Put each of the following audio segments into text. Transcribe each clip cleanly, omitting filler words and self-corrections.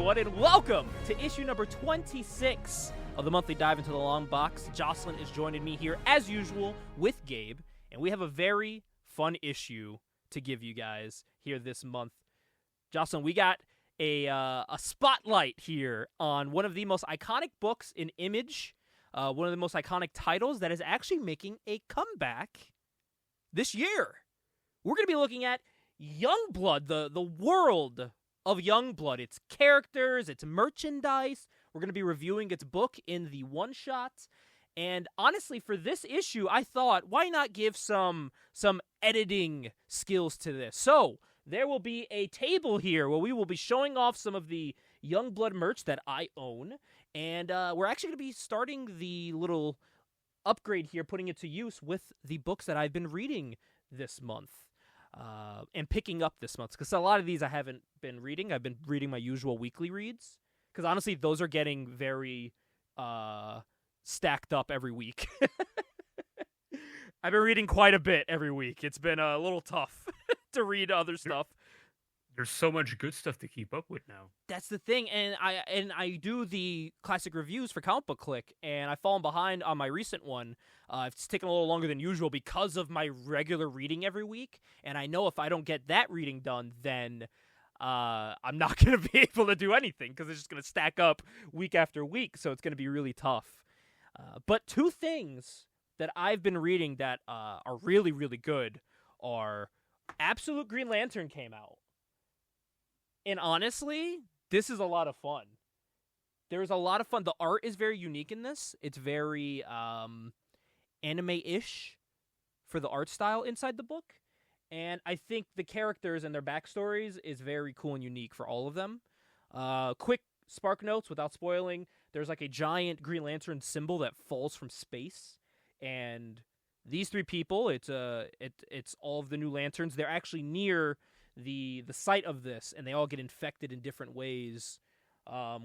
everyone, and welcome to issue number 26 of the monthly Dive Into the Longbox. Jocelyn is joining me here, as usual, with Gabe, and we have a very fun issue to give you guys here this month. Jocelyn, we got a spotlight here on one of the most iconic books in Image, one of the most iconic titles that is actually making a comeback this year. We're going to be looking at Youngblood, the world of Youngblood, its characters, its merchandise. We're going to be reviewing its book in the one-shot. And honestly, for this issue, I thought, why not give some editing skills to this? So there will be a table here where we will be showing off some of the Youngblood merch that I own. And we're actually going to be starting the little upgrade here, putting it to use with the books that I've been reading this month. And picking up this month, because a lot of these I haven't been reading. I've been reading my usual weekly reads, because honestly, those are getting very stacked up every week. I've been reading quite a bit every week. It's been a little tough to read other stuff. There's so much good stuff to keep up with now. That's the thing, and I do the classic reviews for Comic Book Click, and I've fallen behind on my recent one. It's taken a little longer than usual because of my regular reading every week, and I know if I don't get that reading done, then I'm not going to be able to do anything, because it's just going to stack up week after week, so it's going to be really tough. But two things that I've been reading that are really, really good are Absolute Green Lantern came out. And honestly, this is a lot of fun. There's a lot of fun. The art is very unique in this. It's very anime-ish for the art style inside the book. And I think the characters and their backstories is very cool and unique for all of them. Quick spark notes without spoiling. There's like a giant Green Lantern symbol that falls from space. And these three people, it's all of the new lanterns. They're actually near the site of this, and they all get infected in different ways,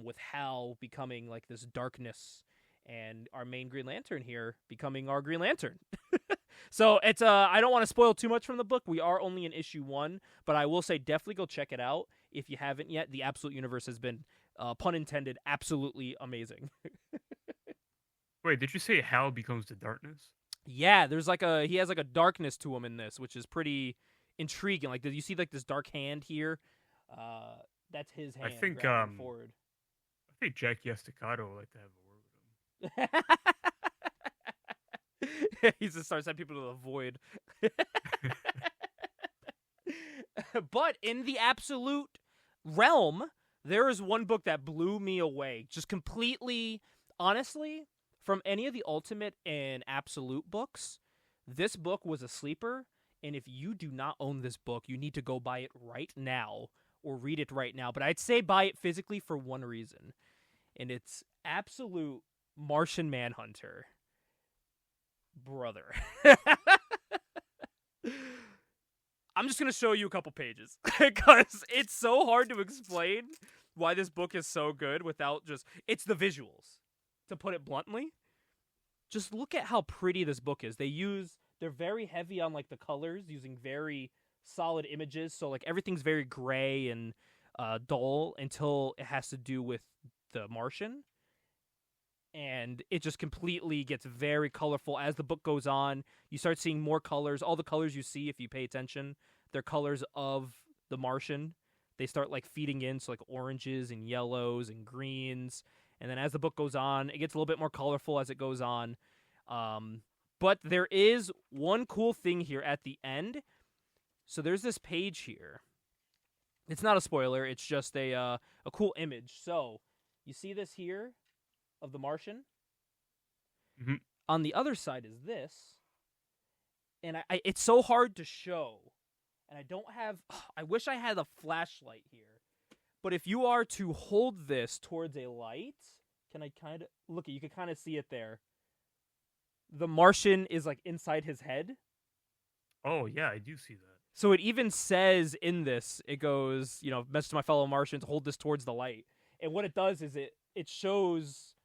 with Hal becoming like this darkness, and our main Green Lantern here becoming our Green Lantern. So it's I don't want to spoil too much from the book. We are only in issue 1, but I will say definitely go check it out if you haven't yet. The Absolute Universe has been, pun intended, absolutely amazing. Wait, did you say Hal becomes the darkness? Yeah, there's he has like a darkness to him in this, which is pretty intriguing. Like, did you see like this dark hand here? That's his hand. I think forward. I think Jackie Estacado would like to have a word with him. He's just starts sending people to the void. But in the Absolute realm, there is one book that blew me away, just completely. Honestly, from any of the Ultimate and Absolute books, this book was a sleeper. And if you do not own this book, you need to go buy it right now or read it right now. But I'd say buy it physically for one reason. And it's Absolute Martian Manhunter. Brother. I'm just going to show you a couple pages. Because it's so hard to explain why this book is so good without just... It's the visuals, to put it bluntly. Just look at how pretty this book is. They're very heavy on like the colors, using very solid images. So like everything's very gray and dull until it has to do with the Martian. And it just completely gets very colorful as the book goes on. You start seeing more colors. All the colors you see, if you pay attention, they're colors of the Martian. They start like feeding in, so like oranges and yellows and greens. And then as the book goes on, it gets a little bit more colorful as it goes on. But there is one cool thing here at the end. So there's this page here. It's not a spoiler. It's just a cool image. So you see this here of the Martian? Mm-hmm. On the other side is this. And it's so hard to show. And I don't have... I wish I had a flashlight here. But if you are to hold this towards a light... Can I kind of... Look, you can kind of see it there. The Martian is like inside his head. Oh, yeah, I do see that. So it even says in this, it goes, message to my fellow Martians, hold this towards the light. And what it does is it shows,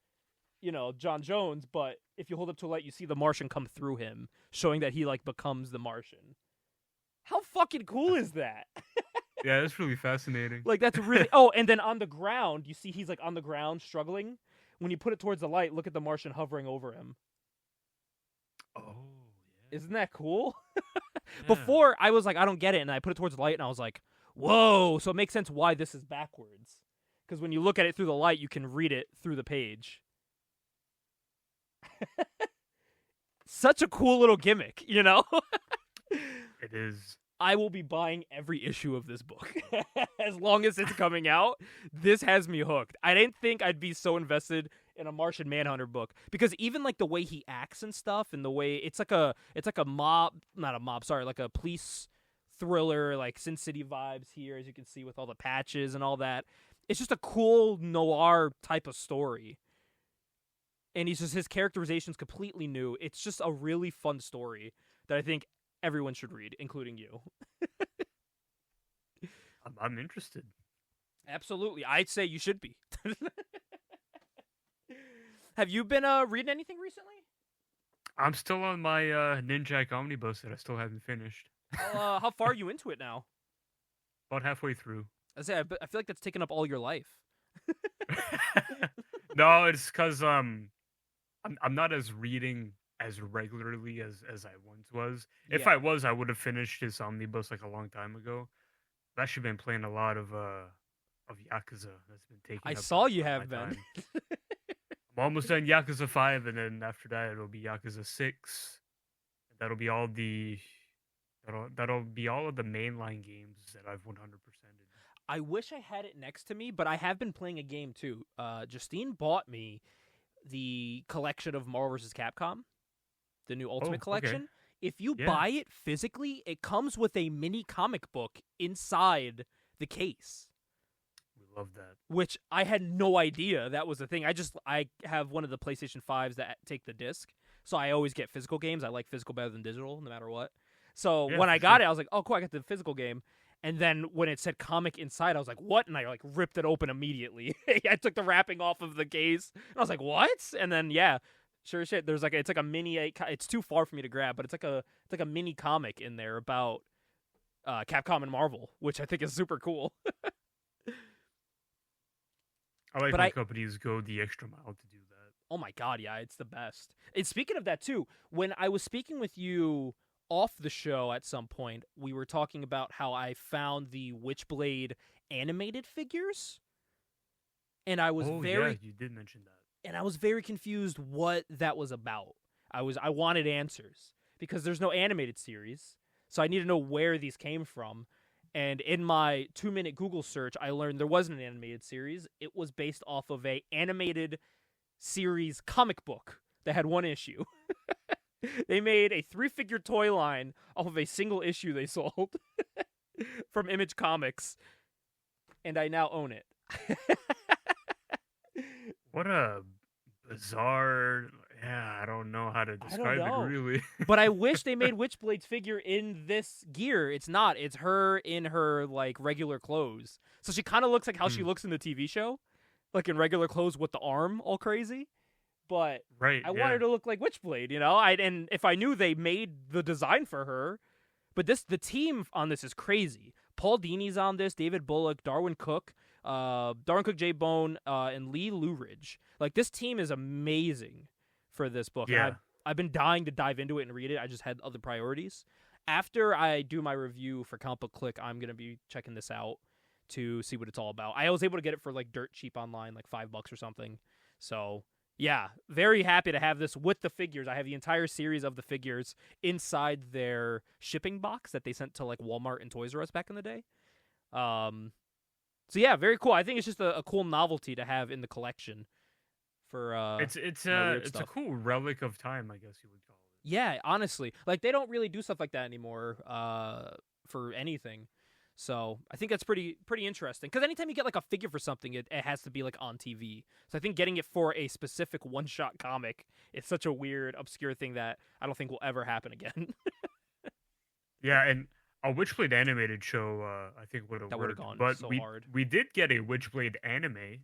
John Jones, but if you hold it to a light, you see the Martian come through him, showing that he like becomes the Martian. How fucking cool is that? Yeah, that's really fascinating. Like, that's really... Oh, and then on the ground, you see he's, like, on the ground struggling. When you put it towards the light, look at the Martian hovering over him. Oh, yeah. Isn't that cool? Yeah. Before, I was like, I don't get it, and I put it towards the light, and I was like, whoa! So it makes sense why this is backwards. Because when you look at it through the light, you can read it through the page. Such a cool little gimmick, you know? It is. I will be buying every issue of this book. As long as it's coming out, this has me hooked. I didn't think I'd be so invested in a Martian Manhunter book, because even like the way he acts and stuff, and the way it's like a like a police thriller, like Sin City vibes here, as you can see with all the patches and all that. It's just a cool noir type of story. And his characterization's completely new. It's just a really fun story that I think everyone should read, including you. I'm interested. Absolutely. I'd say you should be. Have you been reading anything recently? I'm still on my Ninjak Omnibus that I still haven't finished. How far are you into it now? About halfway through. I feel like that's taken up all your life. No, it's because I'm not as reading as regularly as I once was. If Yeah. I was, I would have finished his omnibus like a long time ago. I've actually been playing a lot of Yakuza. That's been taking. I up saw you my have been. time. I'm almost done Yakuza 5, and then after that it'll be Yakuza 6. That'll be all the that'll be all of the mainline games that I've 100%ed. I wish I had it next to me, but I have been playing a game too. Justine bought me the collection of Marvel vs. Capcom, the new Ultimate Collection. Okay. If you Yeah. buy it physically, it comes with a mini comic book inside the case. We love that. Which I had no idea that was a thing. I have one of the PlayStation 5s that take the disc, so I always get physical games. I like physical better than digital, no matter what. So Yeah, when I for got sure. it, I was like, oh, cool, I got the physical game. And then when it said comic inside, I was like, what? And I like ripped it open immediately. I took the wrapping off of the case, and I was like, what? And then yeah, sure as shit. There's like it's like a mini. It's too far for me to grab, but it's like a mini comic in there about Capcom and Marvel, which I think is super cool. I like But when companies go the extra mile to do that. Oh my god, yeah, it's the best. And speaking of that too, when I was speaking with you off the show at some point, we were talking about how I found the Witchblade animated figures. And I was yeah, you did mention that. and I was very confused what that was about. I wanted answers because there's no animated series. So I need to know where these came from. And in my 2-minute Google search, I learned there wasn't an animated series. It was based off of a animated series comic book that had one issue. They made a 3-figure toy line off of a single issue they sold from Image Comics, and I now own it. What a bizarre... Yeah, I don't know how to describe it, really. But I wish they made Witchblade's figure in this gear. It's not. It's her in her, like, regular clothes. So she kind of looks like how she looks in the TV show. Like, in regular clothes with the arm all crazy. But Right, I want her to look like Witchblade, you know? And if I knew they made the design for her... But the team on this is crazy. Paul Dini's on this, David Bullock, Darwin Cook, Jay Bone, and Lee Luridge. Like, this team is amazing for this book. Yeah. And I've been dying to dive into it and read it. I just had other priorities. After I do my review for Comic Book Click, I'm going to be checking this out to see what it's all about. I was able to get it for like dirt cheap online, like $5 or something. So, yeah, very happy to have this with the figures. I have the entire series of the figures inside their shipping box that they sent to like Walmart and Toys R Us back in the day. So yeah, very cool. I think it's just a cool novelty to have in the collection. For it's a cool relic of time, I guess you would call it. Yeah, honestly, like they don't really do stuff like that anymore for anything. So I think that's pretty interesting. Because anytime you get like a figure for something, it has to be like on TV. So I think getting it for a specific one-shot comic is such a weird, obscure thing that I don't think will ever happen again. Yeah, and a Witchblade animated show, I think would have That would've gone but so we hard. we did get a Witchblade anime.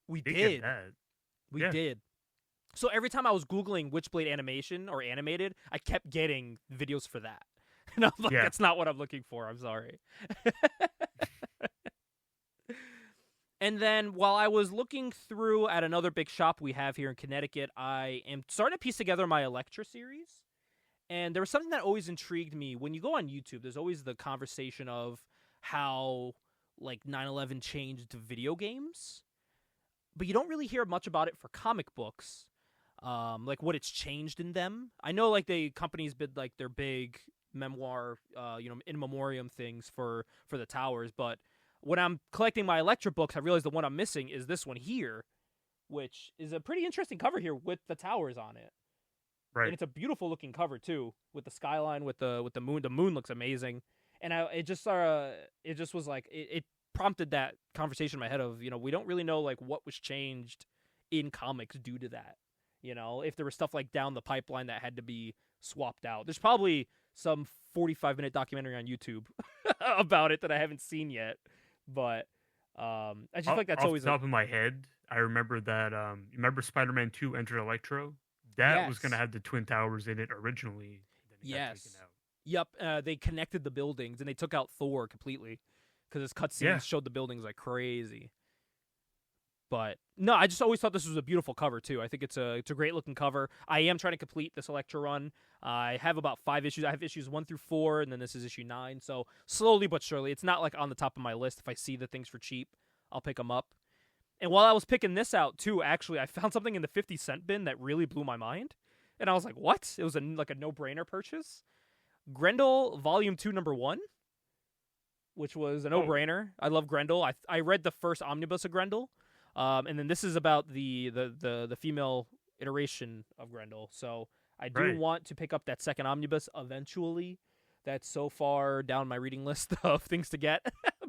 We Did did. get that. We Yeah. did. So every time I was Googling Witchblade animation or animated, I kept getting videos for that. And I'm like, Yeah. that's not what I'm looking for. I'm sorry. And then while I was looking through at another big shop we have here in Connecticut, I am starting to piece together my Electra series. And there was something that always intrigued me. When you go on YouTube, there's always the conversation of how, like, 9/11 changed video games. But you don't really hear much about it for comic books, like what it's changed in them. I know, like, companies did, like, their big memoir, in memoriam things for the towers, but when I'm collecting my Electra books, I realize the one I'm missing is this one here, which is a pretty interesting cover here with the towers on it. Right. And it's a beautiful looking cover too, with the skyline, with the moon. The moon looks amazing, and it just was like it prompted that conversation in my head of, we don't really know, like, what was changed in comics due to that. If there was stuff like down the pipeline that had to be swapped out. There's probably some 45-minute documentary on YouTube about it that I haven't seen yet. But I just feel like that's always off the top of my head. I remember that. You remember Spider-Man 2: Enter Electro? That was going to have the Twin Towers in it originally. Then it got taken out. Yep. They connected the buildings and they took out Thor completely because his cutscenes showed the buildings like crazy. But no, I just always thought this was a beautiful cover too. I think it's a great looking cover. I am trying to complete this Electra run. I have about 5 issues. I have issues 1 through 4, and then this is issue 9. So slowly but surely, it's not like on the top of my list. If I see the things for cheap, I'll pick them up. And while I was picking this out too, actually, I found something in the 50-cent bin that really blew my mind. And I was like, what? It was a no-brainer purchase. Grendel Volume 2, Number 1, which was a no-brainer. I love Grendel. I read the first omnibus of Grendel. And then this is about the female iteration of Grendel. So I do want to pick up that second omnibus eventually. That's so far down my reading list of things to get.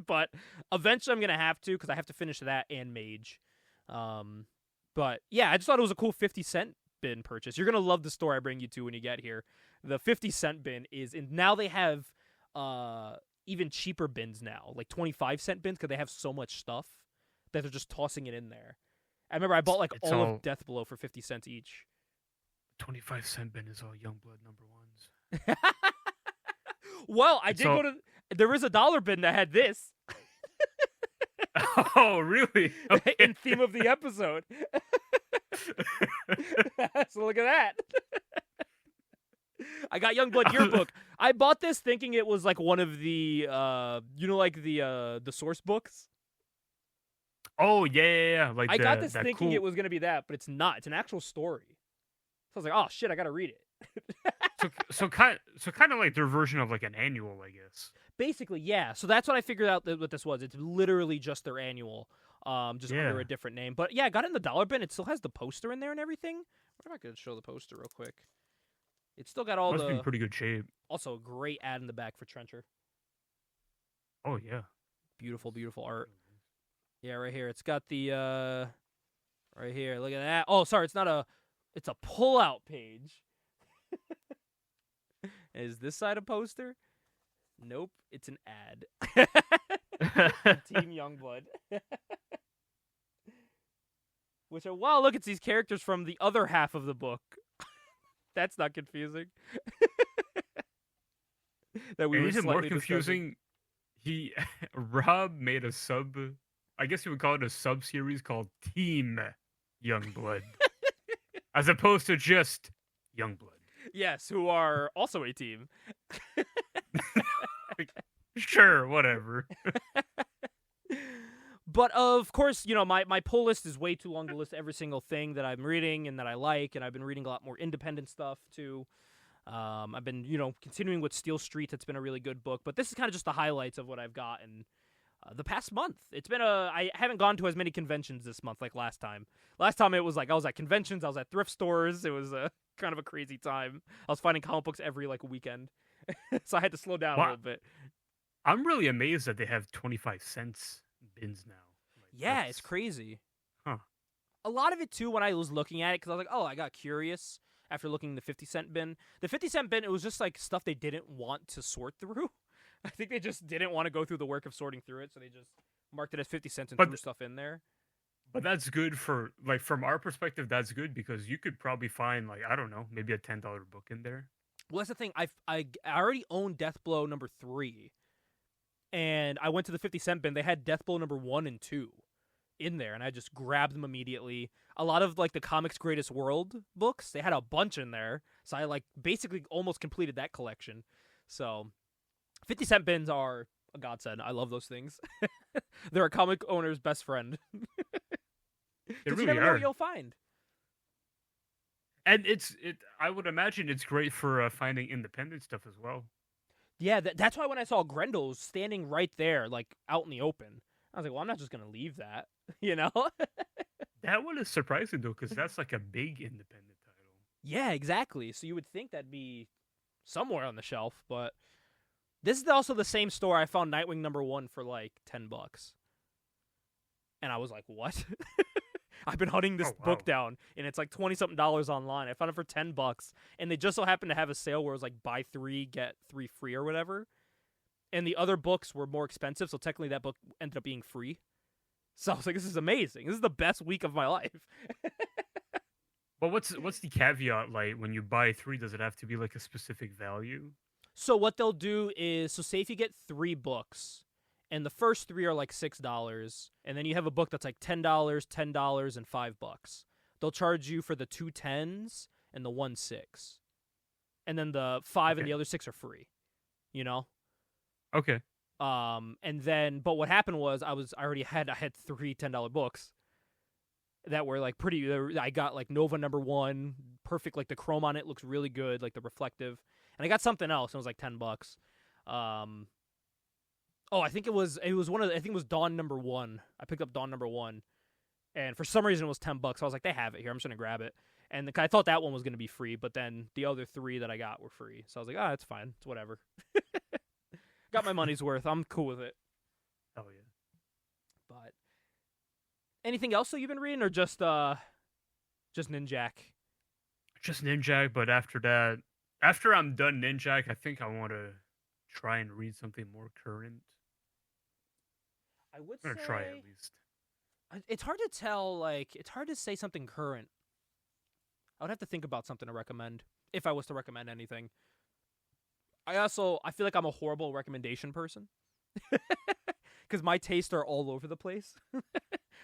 But eventually I'm going to have to, because I have to finish that and Mage. But yeah, I just thought it was a cool 50-cent bin purchase. You're going to love the store I bring you to when you get here. The 50-cent bin is, and now they have even cheaper bins now, like 25-cent bins, because they have so much stuff that they're just tossing it in there. I remember I bought all of Death Blow for 50 cents each. 25-cent bin is all Youngblood number 1s. Well, I did go to... There is a $1 bin that had this. Oh, really? Okay. In theme of the episode. So look at that. I got Youngblood Yearbook. I bought this thinking it was like one of the, the source books. Oh, yeah. Like I got this thinking it was going to be that, but it's not. It's an actual story. So I was like, oh, shit, I got to read it. so kind of like their version of like an annual, I guess. Basically, yeah. So that's what I figured out what this was. It's literally just their annual, just under a different name. But yeah, I got it in the $1 bin. It still has the poster in there and everything. What if I could show the poster real quick? It's still got all Must be in pretty good shape. Also, a great ad in the back for Trencher. Oh yeah, beautiful, beautiful art. Yeah, right here. It's got the right here. Look at that. Oh, sorry, it's not it's a pull-out page. Is this side a poster? Nope, it's an ad. Team Youngblood. Which, wow, look, it's these characters from the other half of the book. That's not confusing. That we were even more confusing. Rob made a I guess you would call it a sub-series called Team Youngblood. As opposed to just Youngblood. Yes, who are also a team. Sure, whatever. But of course, my pull list is way too long to list every single thing that I'm reading and that I like, and I've been reading a lot more independent stuff too. I've been, continuing with Steel Street. That's been a really good book, but this is kind of just the highlights of what I've gotten the past month. It's been I haven't gone to as many conventions this month like last time. Last time it was like I was at conventions, I was at thrift stores. It was kind of a crazy time. I was finding comic books every weekend, so I had to slow down a little bit. I'm really amazed that they have 25 cents bins now. Yeah, it's crazy. Huh. A lot of it too when I was looking at it, because I was like, oh, I got curious after looking at the 50-cent bin. The 50-cent bin, it was just like stuff they didn't want to sort through. I think they just didn't want to go through the work of sorting through it, so they just marked it as 50 cents and threw stuff in there. But that's good for, from our perspective, that's good because you could probably find, I don't know, maybe a $10 book in there. Well, that's the thing. I already own Death Blow number 3, and I went to the 50-cent bin. They had Death Blow number 1 and 2. in there, and I just grabbed them immediately. A lot of like the Comics Greatest World books, they had a bunch in there, so I like basically almost completed that collection. So 50-cent bins are a godsend. I love those things. They're a comic owner's best friend. They really you never know are. what you'll find. And I would imagine it's great for finding independent stuff as well. Yeah, that's why when I saw Grendel's standing right there, like out in the open, I was like, well, I'm not just gonna leave that, you know? That one is surprising though, because that's like a big independent title. Yeah, exactly. So you would think that'd be somewhere on the shelf, but this is also the same store I found Nightwing #1 for like $10. And I was like, what? I've been hunting this book down, and it's like $20-something online. I found it for $10, and they just so happened to have a sale where it was like buy 3, get 3 free or whatever. And the other books were more expensive, so technically that book ended up being free. So I was like, this is amazing. This is the best week of my life. But what's the caveat? Like when you buy 3, does it have to be like a specific value? So what they'll do is, so say if you get 3 books, and the first 3 are like $6, and then you have a book that's like $10, $10, and $5. They'll charge you for the 2 10s and the 1 6, and then the 5 and the other 6 are free. You know. Okay. And then, but what happened was I had 3 $10 books that were like pretty. I got like Nova #1, perfect. Like the chrome on it looks really good, like the reflective. And I got something else. And it was like $10. I think it was one of. I think it was Dawn #1. I picked up Dawn #1, and for some reason it was $10. So I was like, they have it here. I'm just gonna grab it. And I thought that one was gonna be free, but then the other 3 that I got were free. So I was like, it's fine. It's whatever. Got my money's worth. I'm cool with it. Oh yeah. But anything else that you've been reading, or just Ninjak? Just Ninjak, but after that, after I'm done Ninjak, I think I want to try and read something more current. I would I'm gonna try at least. It's hard to tell. Like, it's hard to say something current. I would have to think about something to recommend if I was to recommend anything. I feel like I'm a horrible recommendation person because my tastes are all over the place.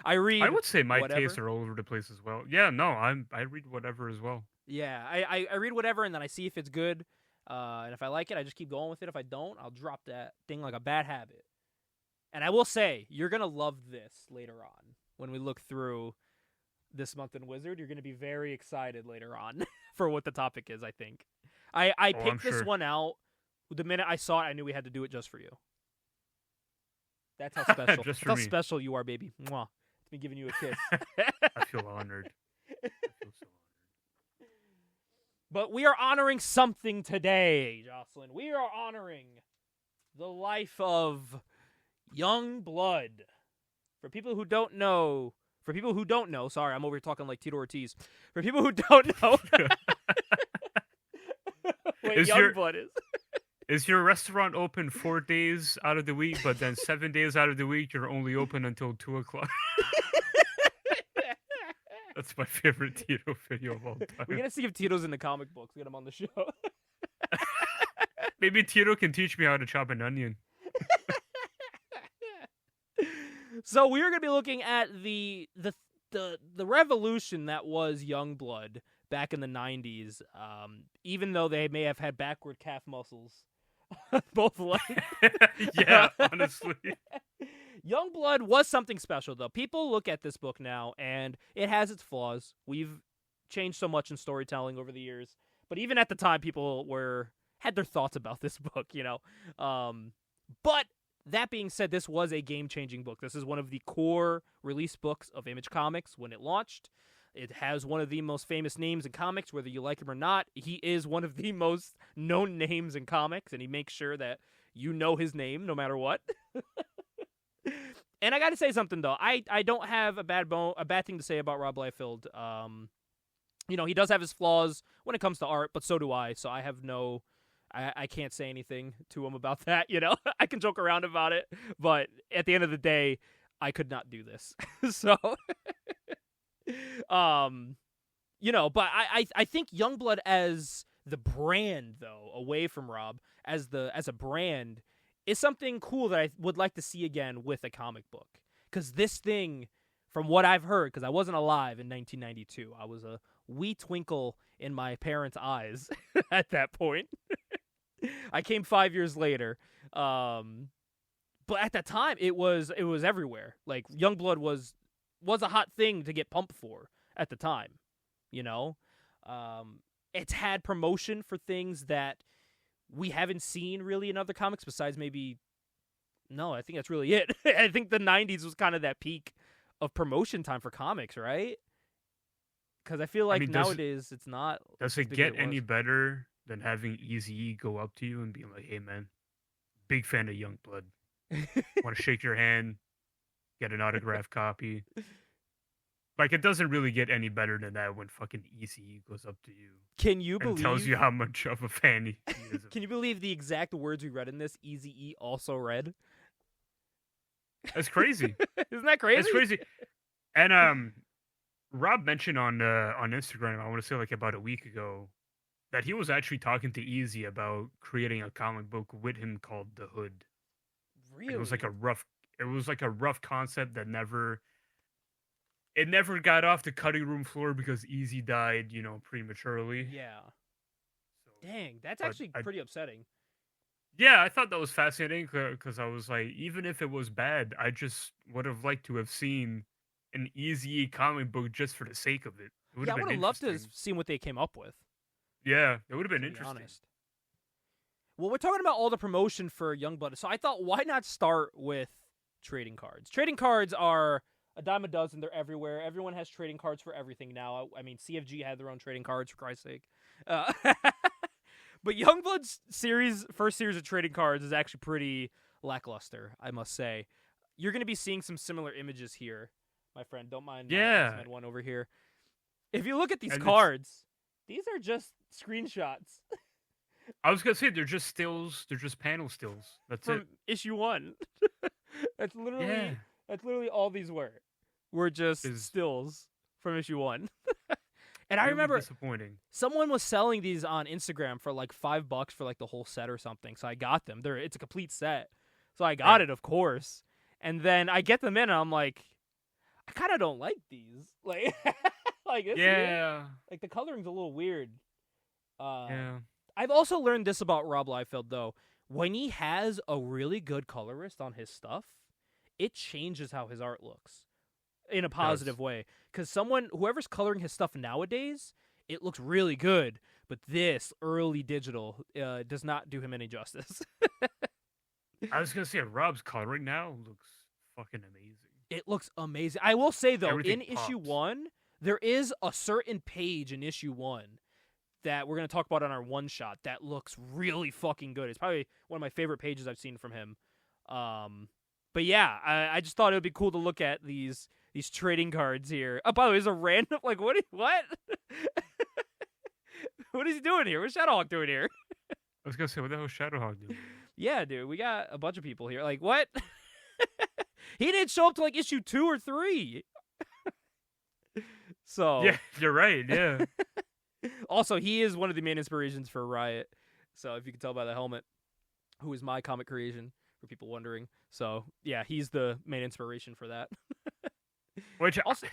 I would say my whatever. tastes are all over the place as well. Yeah, no, I read whatever as well. Yeah, I read whatever, and then I see if it's good, and if I like it, I just keep going with it. If I don't, I'll drop that thing like a bad habit. And I will say, you're gonna love this later on when we look through this month in Wizard. You're gonna be very excited later on for what the topic is. I think I picked this one out. The minute I saw it, I knew we had to do it just for you. That's how special. Just for how me. special you are, baby. Mwah. It's me giving you a kiss. I feel honored. I feel so honored. But we are honoring something today, Jocelyn. We are honoring the life of Youngblood. For people who don't know, sorry, I'm over here talking like Tito Ortiz. For people who don't know, what Youngblood is. Is your restaurant open 4 days out of the week, but then 7 days out of the week you're only open until 2:00? That's my favorite Tito video of all time. We're gonna see if Tito's in the comic books. Get him on the show. Maybe Tito can teach me how to chop an onion. So we are gonna be looking at the revolution that was Youngblood back in the 90s. Even though they may have had backward calf muscles. Both legs. Yeah, honestly. Youngblood was something special, though. People look at this book now, and it has its flaws. We've changed so much in storytelling over the years, but even at the time, people had their thoughts about this book, you know. But that being said, this was a game-changing book. This is one of the core release books of Image Comics when it launched. It has one of the most famous names in comics, whether you like him or not. He is one of the most known names in comics, and he makes sure that you know his name no matter what. And I got to say something, though. I don't have a bad thing to say about Rob Liefeld. You know, he does have his flaws when it comes to art, but so do I. So I have I can't say anything to him about that, you know. I can joke around about it, but at the end of the day, I could not do this. So... you know, but I think Youngblood as the brand, though, away from Rob, as a brand, is something cool that I would like to see again with a comic book. Because this thing, from what I've heard, because I wasn't alive in 1992. I was a wee twinkle in my parents' eyes at that point. I came 5 years later. But at that time, it was everywhere. Like, Youngblood was a hot thing to get pumped for at the time, you know? It's had promotion for things that we haven't seen really in other comics besides maybe... No, I think that's really it. I think the 90s was kind of that peak of promotion time for comics, right? Because I feel like nowadays it's not... Does it get any better than having Eazy-E go up to you and be like, hey, man, big fan of Youngblood. Want to shake your hand, get an autographed copy. Like, it doesn't really get any better than that when fucking Eazy-E goes up to you. Can you and tells you how much of a fan he is. Can you believe the exact words we read in this? Eazy-E also read. That's crazy. Isn't that crazy? That's crazy. And Rob mentioned on Instagram, I want to say like about a week ago, that he was actually talking to Easy about creating a comic book with him called The Hood. Really? And it was like a rough concept that never got off the cutting room floor because Easy died, prematurely. Yeah. So, dang, that's actually pretty upsetting. Yeah, I thought that was fascinating because I was like, even if it was bad, I just would have liked to have seen an Easy comic book just for the sake of it. I would have loved to have seen what they came up with. Yeah, it would have been interesting. Honest. Well, we're talking about all the promotion for Youngblood, so I thought, why not start with trading cards? Trading cards are a dime a dozen. They're everywhere. Everyone has trading cards for everything now. I mean, CFG had their own trading cards, for Christ's sake. But Youngblood's first series of trading cards is actually pretty lackluster, I must say. You're going to be seeing some similar images here, my friend. Don't mind my X-Men one over here. If you look at these cards, these are just screenshots. I was going to say, they're just stills. They're just panel stills. That's from issue 1. That's literally all these were just stills from issue 1. And I remember someone was selling these on Instagram for like $5 for like the whole set or something. So I got them. It's a complete set. So I got it, of course. And then I get them in and I'm like, I kind of don't like these. Like, this like the coloring's a little weird. I've also learned this about Rob Liefeld, though. When he has a really good colorist on his stuff, it changes how his art looks in a positive way. Because whoever's coloring his stuff nowadays, it looks really good. But this early digital does not do him any justice. I was going to say, Rob's coloring now looks fucking amazing. It looks amazing. I will say, though, Everything in pops. issue 1, there is a certain page in issue 1 that we're going to talk about on our one-shot that looks really fucking good. It's probably one of my favorite pages I've seen from him. But yeah, I just thought it would be cool to look at these trading cards here. Oh, by the way, there's a random, like, what? What is he doing here? What's Shadowhawk doing here? I was going to say, what the hell is Shadowhawk doing? Yeah, dude, we got a bunch of people here. Like, what? He didn't show up to, like, issue 2 or 3. So. Yeah, you're right, yeah. Also, he is one of the main inspirations for Riot. So, if you can tell by the helmet, who is my comic creation, for people wondering. So, yeah, he's the main inspiration for that. Which, also,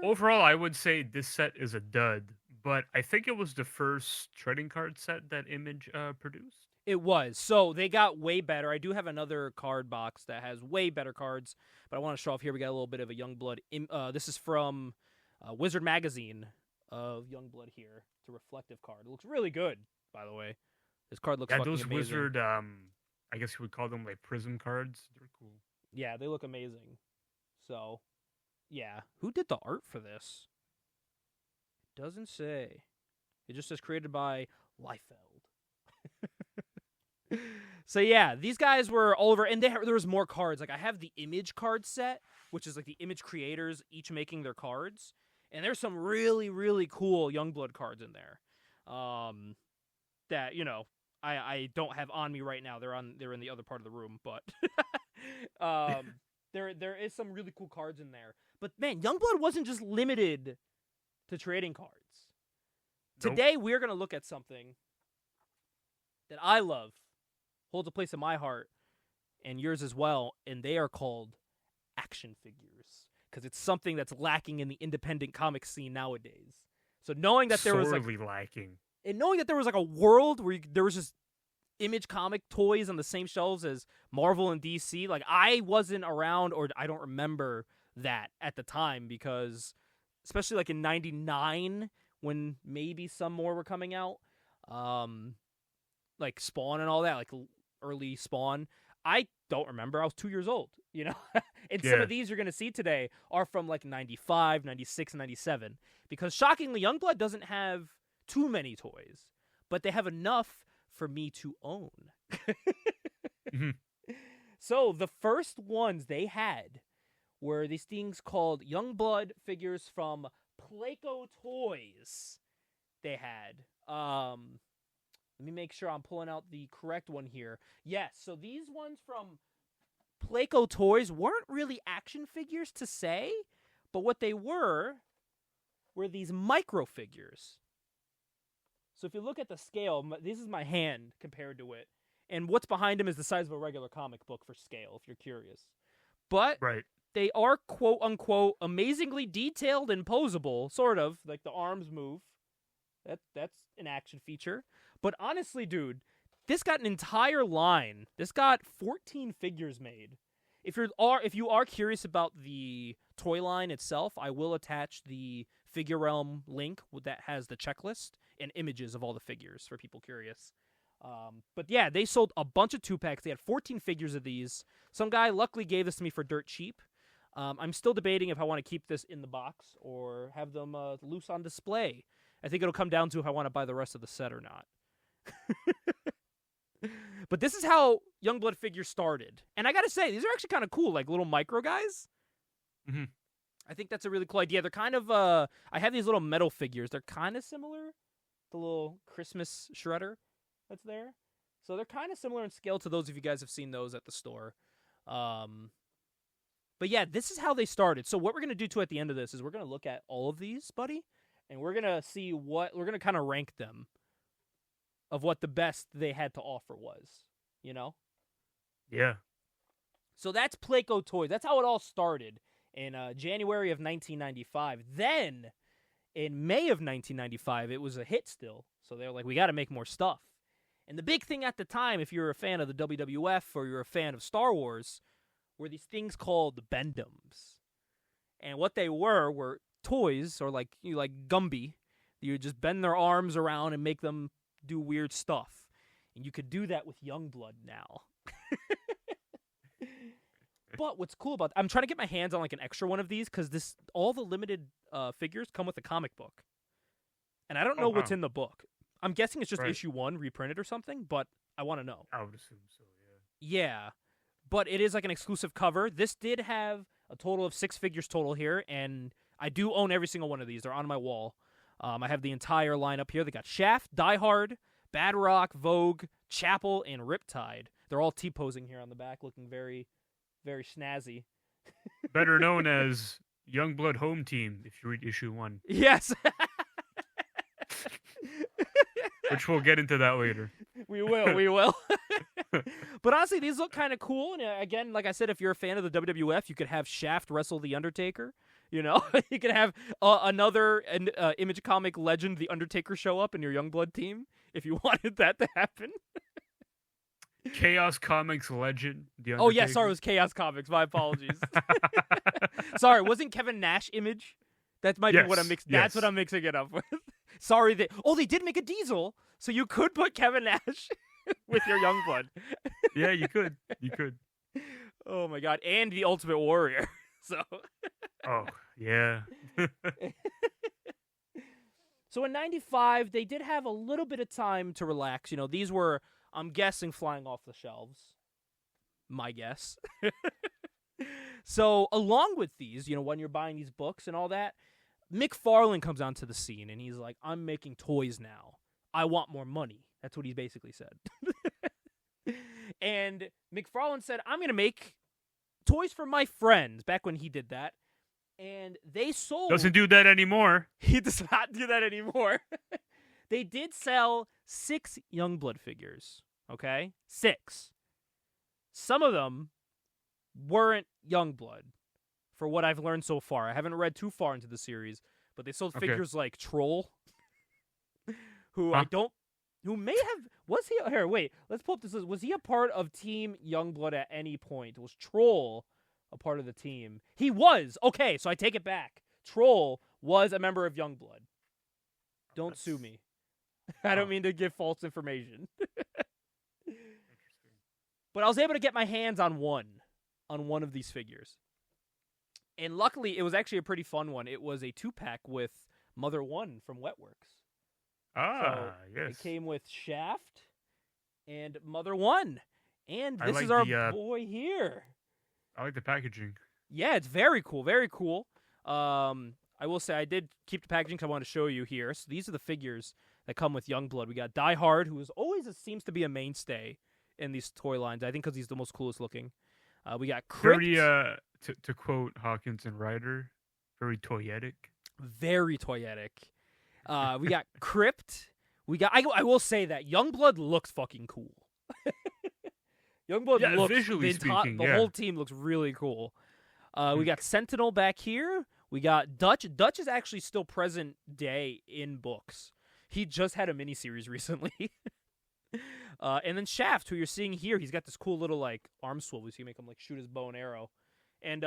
overall, I would say this set is a dud. But I think it was the first trading card set that Image produced. It was. So, they got way better. I do have another card box that has way better cards. But I want to show off here. We got a little bit of a Youngblood. This is from Wizard Magazine. Of Youngblood here. It's a reflective card. It looks really good, by the way. This card looks fucking amazing. Those Wizard, I guess you would call them like prism cards. They're cool. Yeah, they look amazing. So, yeah. Who did the art for this? It doesn't say. It just says created by Liefeld. So, yeah, these guys were all over, and there was more cards. Like, I have the Image card set, which is like the Image creators each making their cards. And there's some really, really cool Youngblood cards in there that, I don't have on me right now. They're in the other part of the room, but there is some really cool cards in there. But, man, Youngblood wasn't just limited to trading cards. Nope. Today, we're going to look at something that I love, holds a place in my heart, and yours as well, and they are called action figures. because it's something that's lacking in the independent comic scene nowadays. So knowing that there was lacking, and knowing that there was like a world where there was just Image comic toys on the same shelves as Marvel and DC, like I wasn't around, or I don't remember that at the time, because especially like in '99 when maybe some more were coming out, like Spawn and all that, like early Spawn. I don't remember. I was 2 years old, you know? And some of these you're going to see today are from like 95, 96, 97. Because shockingly, Youngblood doesn't have too many toys, but they have enough for me to own. Mm-hmm. So the first ones they had were these things called Youngblood figures from Pleco Toys. They had. Let me make sure I'm pulling out the correct one here. Yes, so these ones from Pleco Toys weren't really action figures to say, but what they were these micro figures. So if you look at the scale, this is my hand compared to it. And what's behind him is the size of a regular comic book for scale, if you're curious. But they are, quote-unquote, amazingly detailed and posable, sort of. Like the arms move. That's an action feature. But honestly, dude, this got an entire line. This got 14 figures made. If you are curious about the toy line itself, I will attach the Figure Realm link that has the checklist and images of all the figures for people curious. But yeah, they sold a bunch of 2-packs. They had 14 figures of these. Some guy luckily gave this to me for dirt cheap. I'm still debating if I want to keep this in the box or have them loose on display. I think it'll come down to if I want to buy the rest of the set or not. But this is how Youngblood figures started. And I gotta say, these are actually kind of cool, like little micro guys. Mm-hmm. I think that's a really cool idea. They're kind of, I have these little metal figures. They're kind of similar. The little Christmas shredder that's there. So they're kind of similar in scale to those of you guys have seen those at the store. But yeah, this is how they started. So what we're going to do too at the end of this is we're going to look at all of these, buddy. And we're going to see we're going to kind of rank them of what the best they had to offer was, you know? Yeah. So that's Pleco Toys. That's how it all started in January of 1995. Then, in May of 1995, it was a hit still. So they were like, we got to make more stuff. And the big thing at the time, if you're a fan of the WWF or you're a fan of Star Wars, were these things called Bendums. And what they were toys, or like Gumby. You would just bend their arms around and make them do weird stuff. And you could do that with Youngblood now. But what's cool about I'm trying to get my hands on like an extra one of these because all the limited figures come with a comic book. And I don't know what's in the book. I'm guessing it's just issue 1 reprinted or something, but I want to know. I would assume so, yeah. Yeah. But it is like an exclusive cover. This did have a total of 6 figures total here, and I do own every single one of these. They're on my wall. I have the entire lineup here. They got Shaft, Die Hard, Bad Rock, Vogue, Chapel, and Riptide. They're all T-posing here on the back, looking very, very snazzy. Better known as Youngblood Home Team, if you read issue 1. Yes. Which we'll get into that later. We will. But honestly, these look kind of cool. And again, like I said, if you're a fan of the WWF, you could have Shaft wrestle The Undertaker. You know, you could have another Image comic legend, The Undertaker, show up in your Youngblood team if you wanted that to happen. Chaos Comics legend, The Undertaker. Oh, yeah, sorry, it was Chaos Comics. My apologies. Sorry, wasn't Kevin Nash Image? That might be what I'm mixing. That's what I'm mixing it up with. Sorry, they did make a Diesel, so you could put Kevin Nash with your Youngblood. Yeah, you could. Oh my God, and the Ultimate Warrior. So. Oh yeah. So in '95, they did have a little bit of time to relax. You know, these were, I'm guessing, flying off the shelves. My guess. So along with these, you know, when you're buying these books and all that, McFarlane comes onto the scene and he's like, I'm making toys now. I want more money. That's what he basically said. And McFarlane said, I'm going to make toys for my friends, back when he did that. And they sold... Doesn't do that anymore. He does not do that anymore. They did sell 6 Youngblood figures, okay? 6. Some of them weren't Youngblood for what I've learned so far. I haven't read too far into the series, but they sold figures like Troll, who who may have, was he, here, wait, let's pull up this list. Was he a part of Team Youngblood at any point? Was Troll a part of the team? He was! Okay, so I take it back. Troll was a member of Youngblood. Don't sue me. I don't mean to give false information. But I was able to get my hands on one of these figures. And luckily, it was actually a pretty fun one. It was a 2-pack with Mother 1 from Wetworks. Yes. It came with Shaft and Mother 1. And this like is our boy here. I like the packaging. Yeah, it's very cool. Very cool. I will say I did keep the packaging because I want to show you here. So these are the figures that come with Youngblood. We got Die Hard, who seems to be a mainstay in these toy lines. I think because he's the most coolest looking. We got Crypt. Very, to quote Hawkins and Ryder, very toyetic. Very toyetic. We got Crypt. We got. I will say that Youngblood looks fucking cool. Youngblood looks visually speaking. The whole team looks really cool. We got Sentinel back here. We got Dutch. Dutch is actually still present day in books. He just had a miniseries recently. And then Shaft, who you're seeing here, he's got this cool little like arm swivel. So you make him like shoot his bow and arrow. And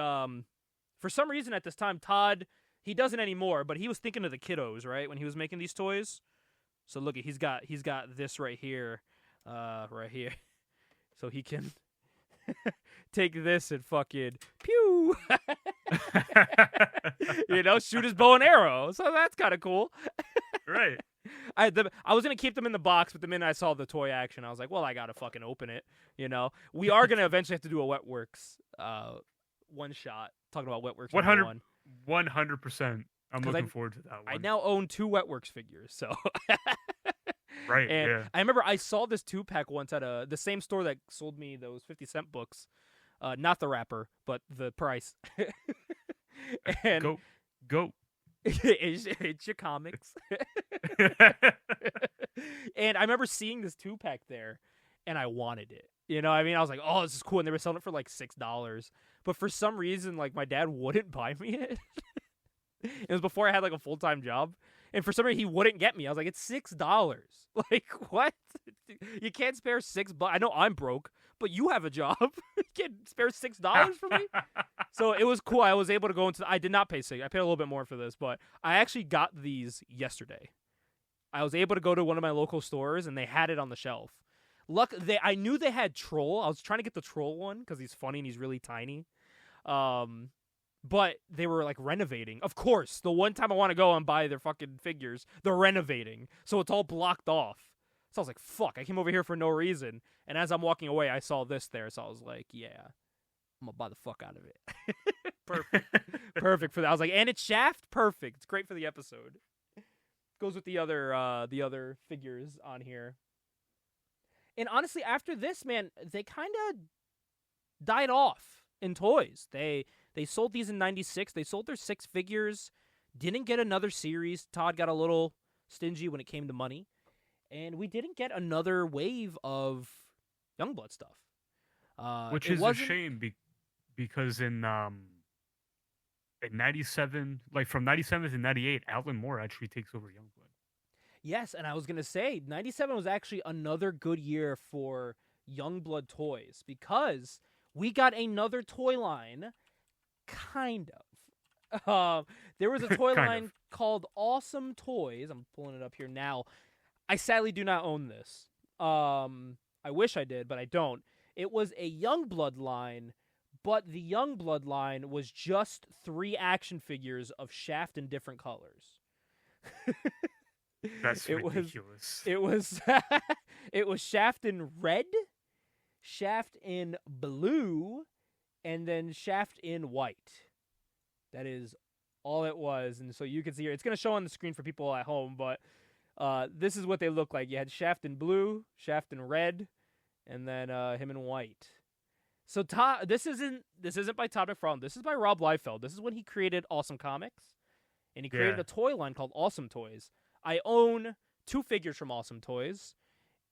for some reason at this time, Todd, he doesn't anymore, but he was thinking of the kiddos, right, when he was making these toys. So look, he's got this right here. So he can take this and fucking pew. Shoot his bow and arrow. So that's kind of cool. Right. I was going to keep them in the box, but the minute I saw the toy action, I was like, well, I got to fucking open it. We are going to eventually have to do a Wetworks one shot. Talking about Wetworks 100%. I'm looking forward to that one. I now own 2 Wetworks figures, so. Right, and yeah. I remember I saw this 2-pack once at the same store that sold me those 50-cent books. Not the wrapper, but the price. And Go. It's your comics. And I remember seeing this 2-pack there, and I wanted it. I was like, oh, this is cool. And they were selling it for like $6. But for some reason, like, my dad wouldn't buy me it. It was before I had like a full-time job. And for some reason, he wouldn't get me. I was like, it's $6. Like, what? You can't spare $6. I know I'm broke, but you have a job. You can't spare $6 for me? So it was cool. I was able to go into. I did not pay $6. I paid a little bit more for this, but I actually got these yesterday. I was able to go to one of my local stores, and they had it on the shelf. I knew they had Troll. I was trying to get the Troll one because he's funny and he's really tiny. But they were like renovating. Of course, the one time I want to go and buy their fucking figures, they're renovating. So it's all blocked off. So I was like, fuck, I came over here for no reason. And as I'm walking away, I saw this there. So I was like, yeah, I'm going to buy the fuck out of it. Perfect. Perfect for that. I was like, and it's Shaft? Perfect. It's great for the episode. Goes with the other figures on here. And honestly, after this, man, they kind of died off in toys. They sold these in 96. They sold their 6 figures. Didn't get another series. Todd got a little stingy when it came to money. And we didn't get another wave of Youngblood stuff. Which is a shame because in 97, like from 97 to 98, Alan Moore actually takes over Youngblood. Yes, and I was going to say, 97 was actually another good year for Youngblood toys because we got another toy line, kind of. There was a toy line called Awesome Toys. I'm pulling it up here now. I sadly do not own this. I wish I did, but I don't. It was a Youngblood line, but the Youngblood line was just 3 action figures of Shaft in different colors. That's ridiculous. It was Shaft in red, Shaft in blue, and then Shaft in white. That is all it was. And so you can see here, it's going to show on the screen for people at home, but this is what they look like. You had Shaft in blue, Shaft in red, and then him in white. So this isn't by Todd McFarlane. This is by Rob Liefeld. This is when he created Awesome Comics, and he created a toy line called Awesome Toys. I own 2 figures from Awesome Toys,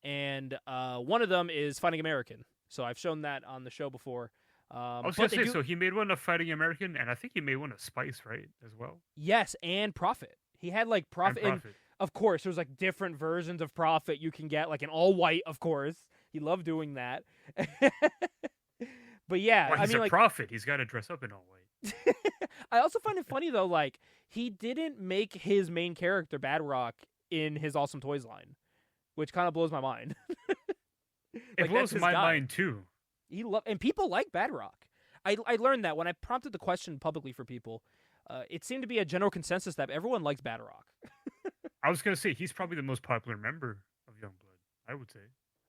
and one of them is Finding American. So I've shown that on the show before. I was But gonna they say, do, so he made one of Fighting American, and I think he made one of Spice, right, as well. yes, and Prophet. He had like Prophet, and Profit. of course, there's like different versions of Prophet you can get, like an all white, of course. He loved doing that. But yeah, Well, I he's mean, a like, prophet. He's got to dress up in all white. I also find it funny though, like he didn't make his main character Badrock in his Awesome Toys line, which kind of blows my mind. It Like, that's blows his my guy. mind too. And people like Badrock. I learned that when I prompted the question publicly for people. It seemed to be a general consensus that everyone likes Badrock. I was gonna say he's probably the most popular member of Youngblood. I would say.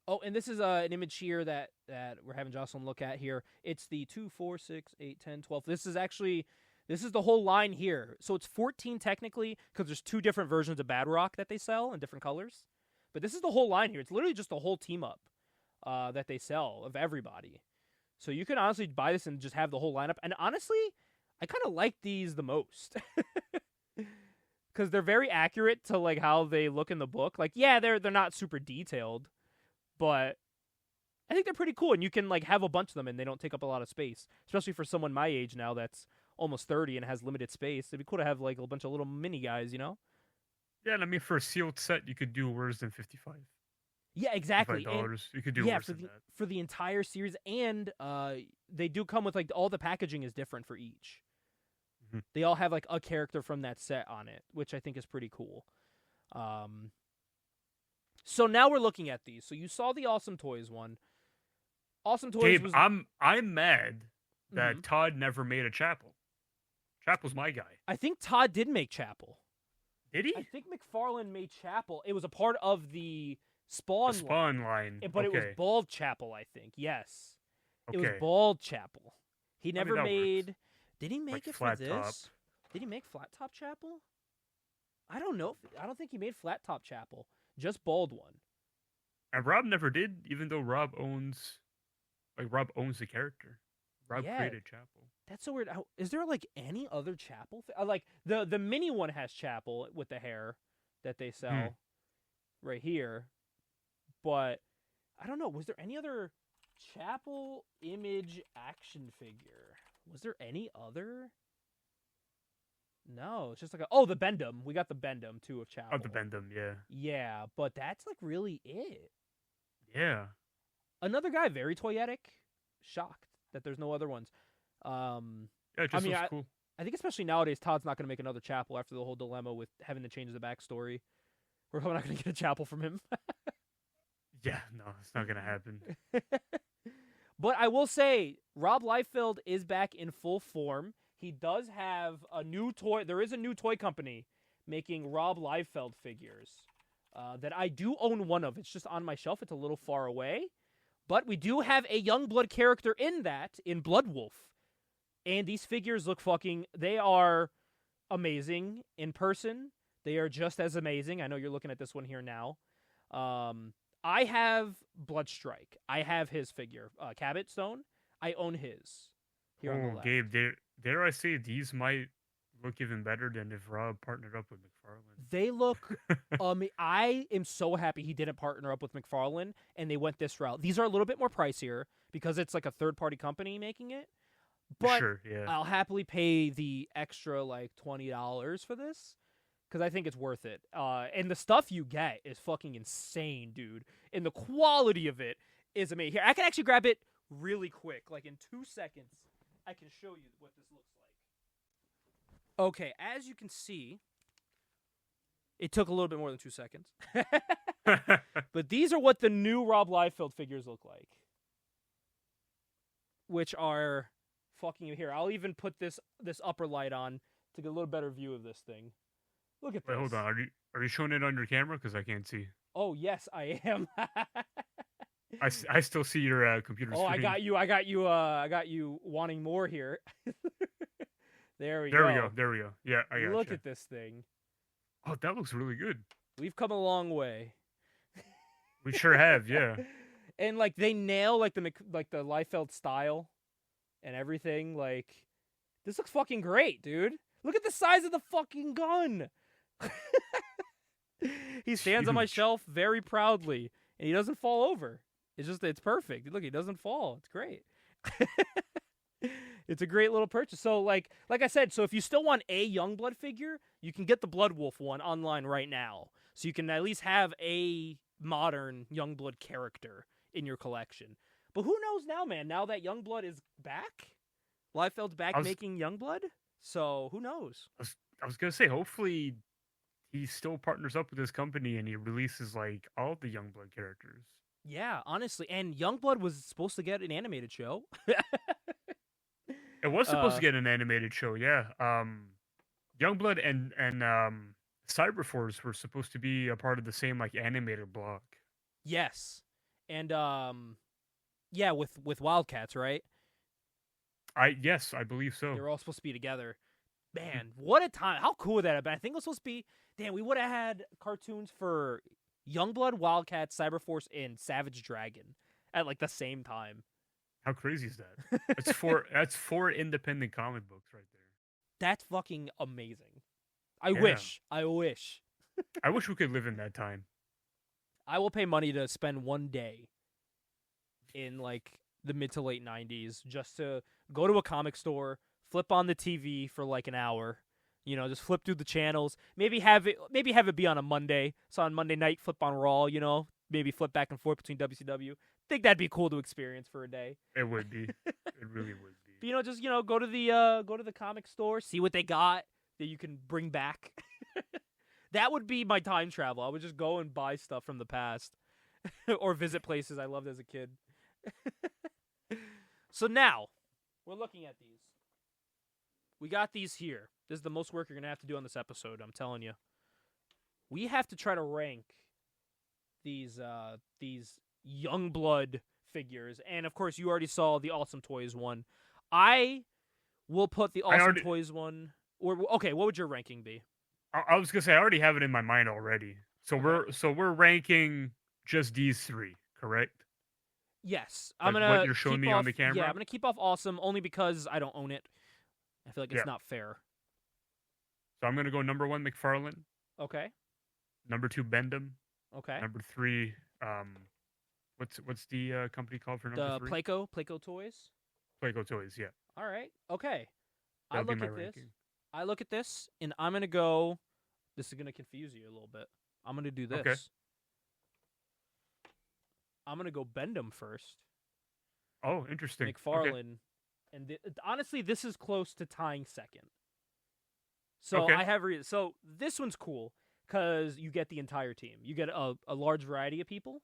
Oh, and this is an image here that we're having Jocelyn look at here. It's the 2, 4, 6, 8, 10, 12. This is the whole line here. So it's 14 technically because there's 2 different versions of Badrock that they sell in different colors. But this is the whole line here. It's literally just the whole team up that they sell of everybody. So you can honestly buy this and just have the whole lineup. And honestly, I kind of like these the most. Because they're very accurate to like how they look in the book. Like, yeah, they're not super detailed, but I think they're pretty cool. And you can like have a bunch of them and they don't take up a lot of space. Especially for someone my age now that's almost 30 and has limited space. It'd be cool to have like a bunch of little mini guys, you know? Yeah, and I mean for a sealed set, you could do worse than 55. Yeah, exactly. And $55. You could do yeah, worse than that. for the entire series, and they do come with like all the packaging is different for each. Mhm. They all have like a character from that set on it, which I think is pretty cool. So now we're looking at these. So you saw the Awesome Toys one. Awesome Toys Gabe, was I'm mad that Mhm. Todd never made a Chapel. Chapel's my guy. I think Todd did make Chapel. Did he? I think McFarlane made Chapel. It was a part of the Spawn, The Spawn line. but it was Okay. Bald Chapel, I think. Yes. It was Okay. Bald Chapel. He mean, never that made. works. Did he make Like it for flat this? top. Did he make Flat Top Chapel? I don't know. I don't think he made Flat Top Chapel. Just Bald one. And Rob never did, even though Rob owns the character. Rob Yeah. created Chapel. That's so weird. Is there like any other Chapel? Like the mini one has Chapel with the hair that they sell right here, but I don't know. Was there any other Chapel image action figure? Was there any other? No, it's just like the Bendum. We got the Bendum too of Chapel. Oh, the Bendum, yeah. Yeah, but that's like really it. Yeah. Another guy, very toyetic. Shocked that there's no other ones. Yeah, it just looks cool. I think especially nowadays, Todd's not going to make another Chapel after the whole dilemma with having to change the backstory. We're probably not going to get a Chapel from him. Yeah, no, it's not gonna happen. But I will say, Rob Liefeld is back in full form. He does have a new toy. There is a new toy company making Rob Liefeld figures that I do own one of. It's just on my shelf. It's a little far away. But we do have a Youngblood character in Blood Wolf. And these figures look they are amazing in person. They are just as amazing. I know you're looking at this one here now. I have Bloodstrike. I have his figure, Cabot Stone. I own his. Here on the left. Gabe, dare I say these might look even better than if Rob partnered up with McFarlane. They look. I am so happy he didn't partner up with McFarlane and they went this route. These are a little bit more pricier because it's like a third-party company making it. But Sure, yeah. I'll happily pay the extra like $20 for this. Because I think it's worth it. And the stuff you get is fucking insane, dude. And the quality of it is amazing. Here, I can actually grab it really quick. Like in 2 seconds, I can show you what this looks like. Okay, as you can see, it took a little bit more than 2 seconds. But these are what the new Rob Liefeld figures look like. Which are fucking here. I'll even put this upper light on to get a little better view of this thing. Look at this. Wait, hold on. Are you showing it on your camera? Because I can't see. Oh, yes, I am. I still see your computer screen. I got you wanting more here. There we go. There we go. Yeah, I got you. Look at this thing. Oh, that looks really good. We've come a long way. We sure have, yeah. And like they nail like the Liefeld style and everything. Like this looks fucking great, dude. Look at the size of the fucking gun. He stands on my shelf very proudly, and he doesn't fall over. It's perfect. Look, he doesn't fall. It's great. It's a great little purchase. So, like I said, so if you still want a Youngblood figure, you can get the Blood Wolf one online right now. So you can at least have a modern Youngblood character in your collection. But who knows now, man? Now that Youngblood is back, Liefeld's back making Youngblood. So who knows? I was gonna say, hopefully, he still partners up with his company and he releases like all the Youngblood characters. Yeah, honestly, and Youngblood was supposed to get an animated show. It was supposed to get an animated show, yeah. Youngblood and Cyberforce were supposed to be a part of the same like animated block. Yes, and yeah, with Wildcats, right? Yes, I believe so. They were all supposed to be together. Man, what a time! How cool would that have been? I think it was supposed to be. Damn, we would have had cartoons for Youngblood, Wildcats, Cyberforce, and Savage Dragon at like the same time. How crazy is that? That's four independent comic books right there. That's fucking amazing. I wish. I wish we could live in that time. I will pay money to spend one day in like the mid to late 90s just to go to a comic store, flip on the TV for like an hour, you know, just flip through the channels, maybe have it be on a Monday. So on Monday night, flip on Raw, you know, maybe flip back and forth between WCW. Think that'd be cool to experience for a day. It would be. It really would be. But, you know, just, you know, go to the comic store, see what they got that you can bring back. That would be my time travel. I would just go and buy stuff from the past or visit places I loved as a kid. So now we're looking at these. We got these here. This is the most work you're going to have to do on this episode, I'm telling you. We have to try to rank these Youngblood figures. And, of course, you already saw the Awesome Toys one. I will put the Awesome Toys one... Okay, what would your ranking be? I was going to say, I already have it in my mind already. So we're ranking just these three, correct? Yes. I'm gonna what you're showing me on the camera? Yeah, I'm going to keep off Awesome only because I don't own it. I feel like it's not fair. So I'm going to go number 1, McFarlane. Okay. Number 2, Bendham. Okay. Number 3, what's the company called for number 3? Playco Toys? Playco Toys, yeah. All right. Okay. That'll be my ranking. I look at this, and I'm going to go... This is going to confuse you a little bit. I'm going to do this. Okay. I'm going to go Bendham first. Oh, interesting. McFarlane. Okay. And honestly, this is close to tying second. So okay. So this one's cool because you get the entire team. You get a large variety of people.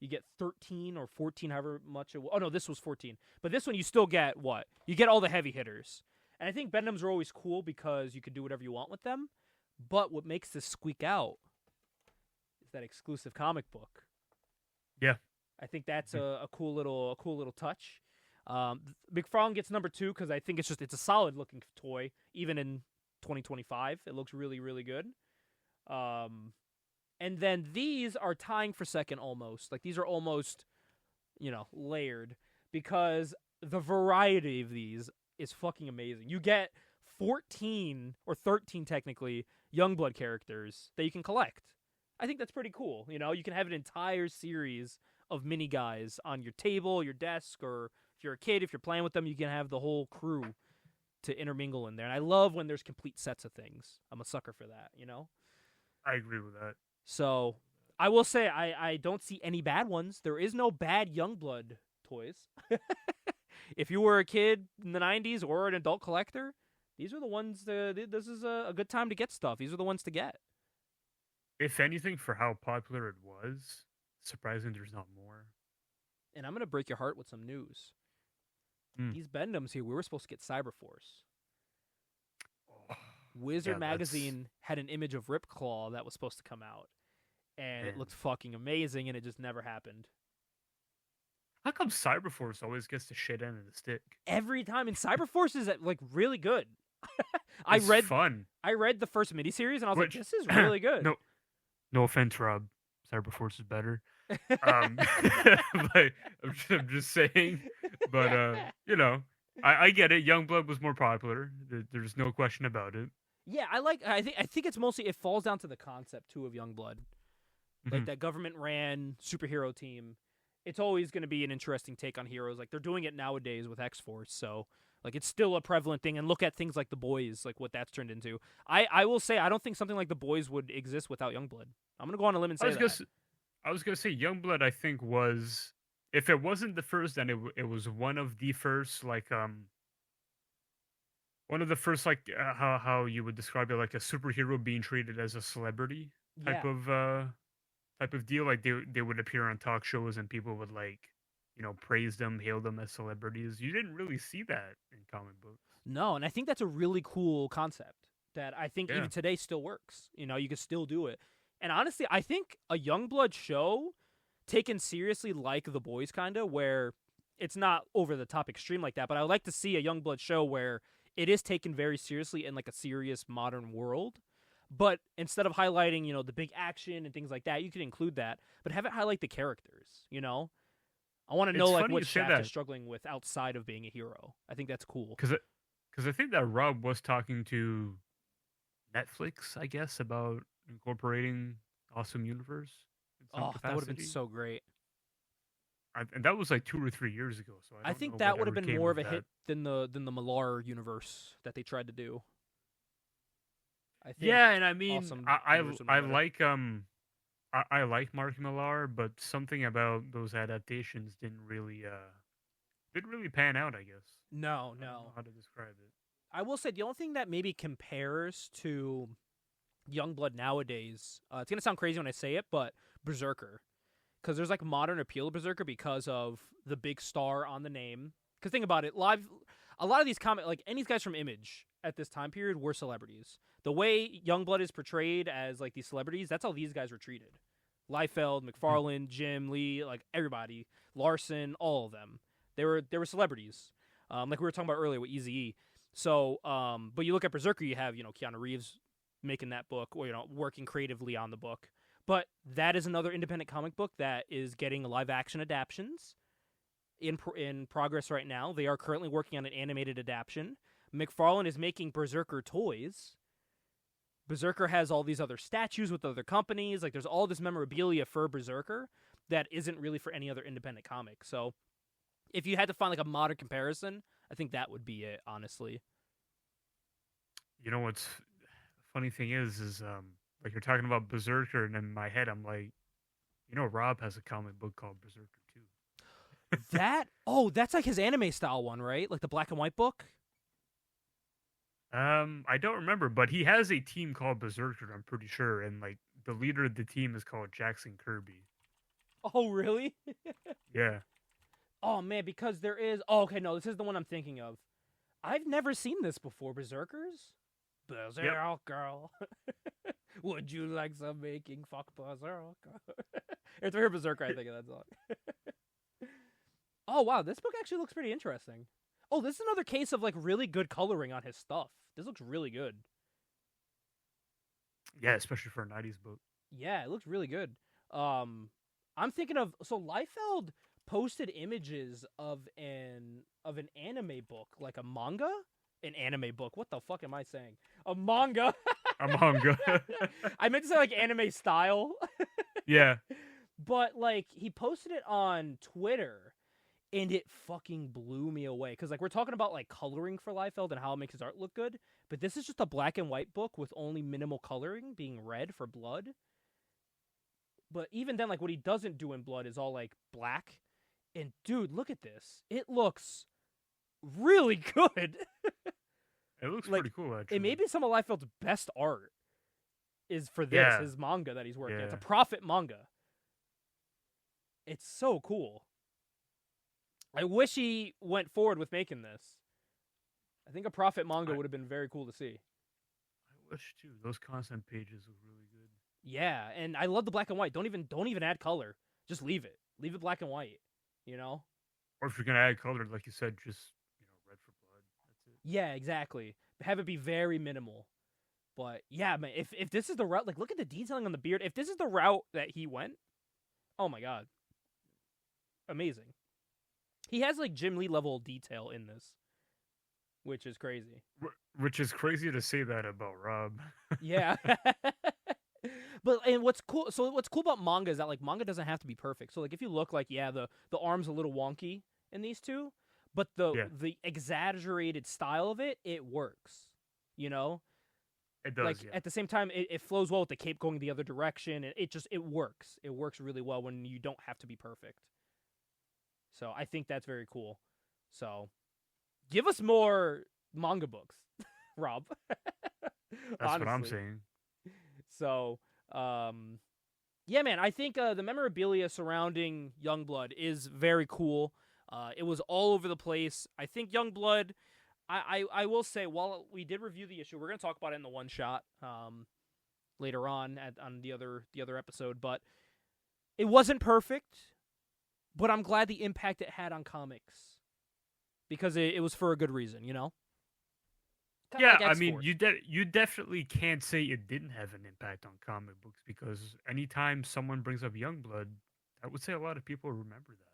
You get 13 or 14, however much it was. Oh, no, this was 14. But this one, you still get what? You get all the heavy hitters. And I think Bendhams are always cool because you can do whatever you want with them. But what makes this squeak out is that exclusive comic book. Yeah. I think that's a cool little touch. McFarlane gets number 2 because I think it's a solid looking toy, even in 2025. It looks really, really good. And then these are tying for second almost. Like these are almost, you know, layered because the variety of these is fucking amazing. You get 14 or 13 technically Youngblood characters that you can collect. I think that's pretty cool. You know, you can have an entire series of mini guys on your table, your desk, or if you're a kid, if you're playing with them, you can have the whole crew to intermingle in there. And I love when there's complete sets of things. I'm a sucker for that, you know? I agree with that. So I will say I don't see any bad ones. There is no bad Youngblood toys. If you were a kid in the 90s or an adult collector, these are the ones this is a good time to get stuff. These are the ones to get. If anything, for how popular it was, surprising there's not more. And I'm going to break your heart with some news. These Bendhams here, we were supposed to get Cyberforce. Wizard Magazine had an image of Ripclaw that was supposed to come out. And it looked fucking amazing, and it just never happened. How come Cyberforce always gets the shit end of the stick? Every time. And Cyberforce is like really good. Fun. I read the first miniseries, and I was like, this is really good. No offense, Rob. Cyberforce is better. But I'm just saying. But you know, I get it. Youngblood was more popular. There's no question about it. Yeah, I think it's mostly it falls down to the concept too of Youngblood, like that government ran superhero team. It's always going to be an interesting take on heroes. Like they're doing it nowadays with X-Force, so Like, it's still a prevalent thing. And look at things like The Boys, like what that's turned into. I will say I don't think something like The Boys would exist without Youngblood. I'm gonna go on a limb and say that. I was gonna say Youngblood. I think was, if it wasn't the first, then it was one of the first, like one of the first, like how you would describe it, like a superhero being treated as a celebrity type Yeah. of deal. Like they would appear on talk shows and people would, like, praise them, hail them as celebrities. You didn't really see that in comic books. No, and I think that's a really cool concept that I think Yeah. even today still works. You can still do it. And honestly, I think a Youngblood show taken seriously, like The Boys, kind of, where it's not over the top extreme like that, but I would like to see a Youngblood show where it is taken very seriously in like a serious modern world. But instead of highlighting, the big action and things like that, you could include that, but have it highlight the characters, I want to know It's like funny what you say Shaft that, is struggling with outside of being a hero. I think that's cool. because I think that Rob was talking to Netflix, I guess, about incorporating Awesome Universe in some Oh, that would have been capacity. so great. And that was like 2 or 3 years ago. So I I don't think know that would have whatever been came more of of a that. hit than the Millar universe that they tried to do. I think Yeah, and I mean, Awesome I Universe would I, have I been better. like I like Mark Millar, but something about those adaptations didn't really pan out, I guess. No, I don't know no. how to describe it. I will say the only thing that maybe compares to Youngblood nowadays, it's gonna sound crazy when I say it, but Berserker, because there's like modern appeal to Berserker because of the big star on the name. Because think about it, a lot of these like any guys from Image at this time period were celebrities. The way Youngblood is portrayed as like these celebrities, that's how these guys were treated. Liefeld, Mhm. McFarlane, Jim Lee, like everybody, Larson, all of them. They were celebrities. Like we were talking about earlier with Eazy-E. So, but you look at Berserker, you have Keanu Reeves making that book, or working creatively on the book. But that is another independent comic book that is getting live action adaptations in progress right now. They are currently working on an animated adaptation. McFarlane is making Berserker toys. Berserker has all these other statues with other companies. Like, there's all this memorabilia for Berserker that isn't really for any other independent comic. So, if you had to find like a modern comparison, I think that would be it, honestly. You know what's funny thing is like you're talking about Berserker, and in my head I'm like, Rob has a comic book called Berserker too. That's like his anime style one, right? Like the black and white book. I don't remember, but he has a team called Berserker, I'm pretty sure, and like the leader of the team is called Jackson Kirby. Oh, really? Yeah. Oh man, because there is. Oh, okay, no, this is the one I'm thinking of. I've never seen this before. Berserkers. Yep. Berserker. Would you like some making? Fuck Berserker. It's for Berserker. I think of that song. Oh wow, this book actually looks pretty interesting. Oh, this is another case of like really good coloring on his stuff. This looks really good. Yeah, especially for a '90s book. Yeah, it looks really good. I'm thinking of Liefeld posted images of an anime book, like a manga, an anime book. What the fuck am I saying? A manga. A manga. I meant to say like anime style, Yeah. but like he posted it on Twitter, and it fucking blew me away. Because like we're talking about like coloring for Liefeld and how it makes his art look good, but this is just a black and white book with only minimal coloring, being red for blood. But even then, like what he doesn't do in blood is all like black. And dude, look at this. It looks really good. It looks Like, pretty cool, actually. it may be some of Liefeld's best art is for this, Yeah. his manga that he's working. Yeah. It's a profit manga. It's so cool. I wish he went forward with making this. I think a profit manga would have been very cool to see. I wish too. Those content pages look really good. Yeah, and I love the black and white. Don't even add color. Just leave it. Leave it black and white. You know? Or if you're gonna add color, like you said, just red for blood. That's it. Yeah, exactly. Have it be very minimal. But yeah, man, if this is the route, like look at the detailing on the beard. If this is the route that he went, oh my god, amazing. He has like Jim Lee level detail in this, which is crazy. Which is crazy to say that about Rob. Yeah. But and what's cool about manga is that like manga doesn't have to be perfect. So like if you look like the arm's a little wonky in these two, but Yeah, the exaggerated style of it works. You know, it does. like Yeah. at the same time, it flows well with the cape going the other direction, and it works. It works really well when you don't have to be perfect. So I think that's very cool. So give us more manga books, Rob. That's what I'm Honestly. saying. So, yeah, man, I think the memorabilia surrounding Youngblood is very cool. It was all over the place. I think Youngblood, I will say, while we did review the issue, we're going to talk about it in the one shot later on on the other episode, but it wasn't perfect, but I'm glad the impact it had on comics because it was for a good reason, you know? Kind of Yeah, like I mean, X-Force. you definitely can't say it didn't have an impact on comic books because anytime someone brings up Youngblood, I would say a lot of people remember that.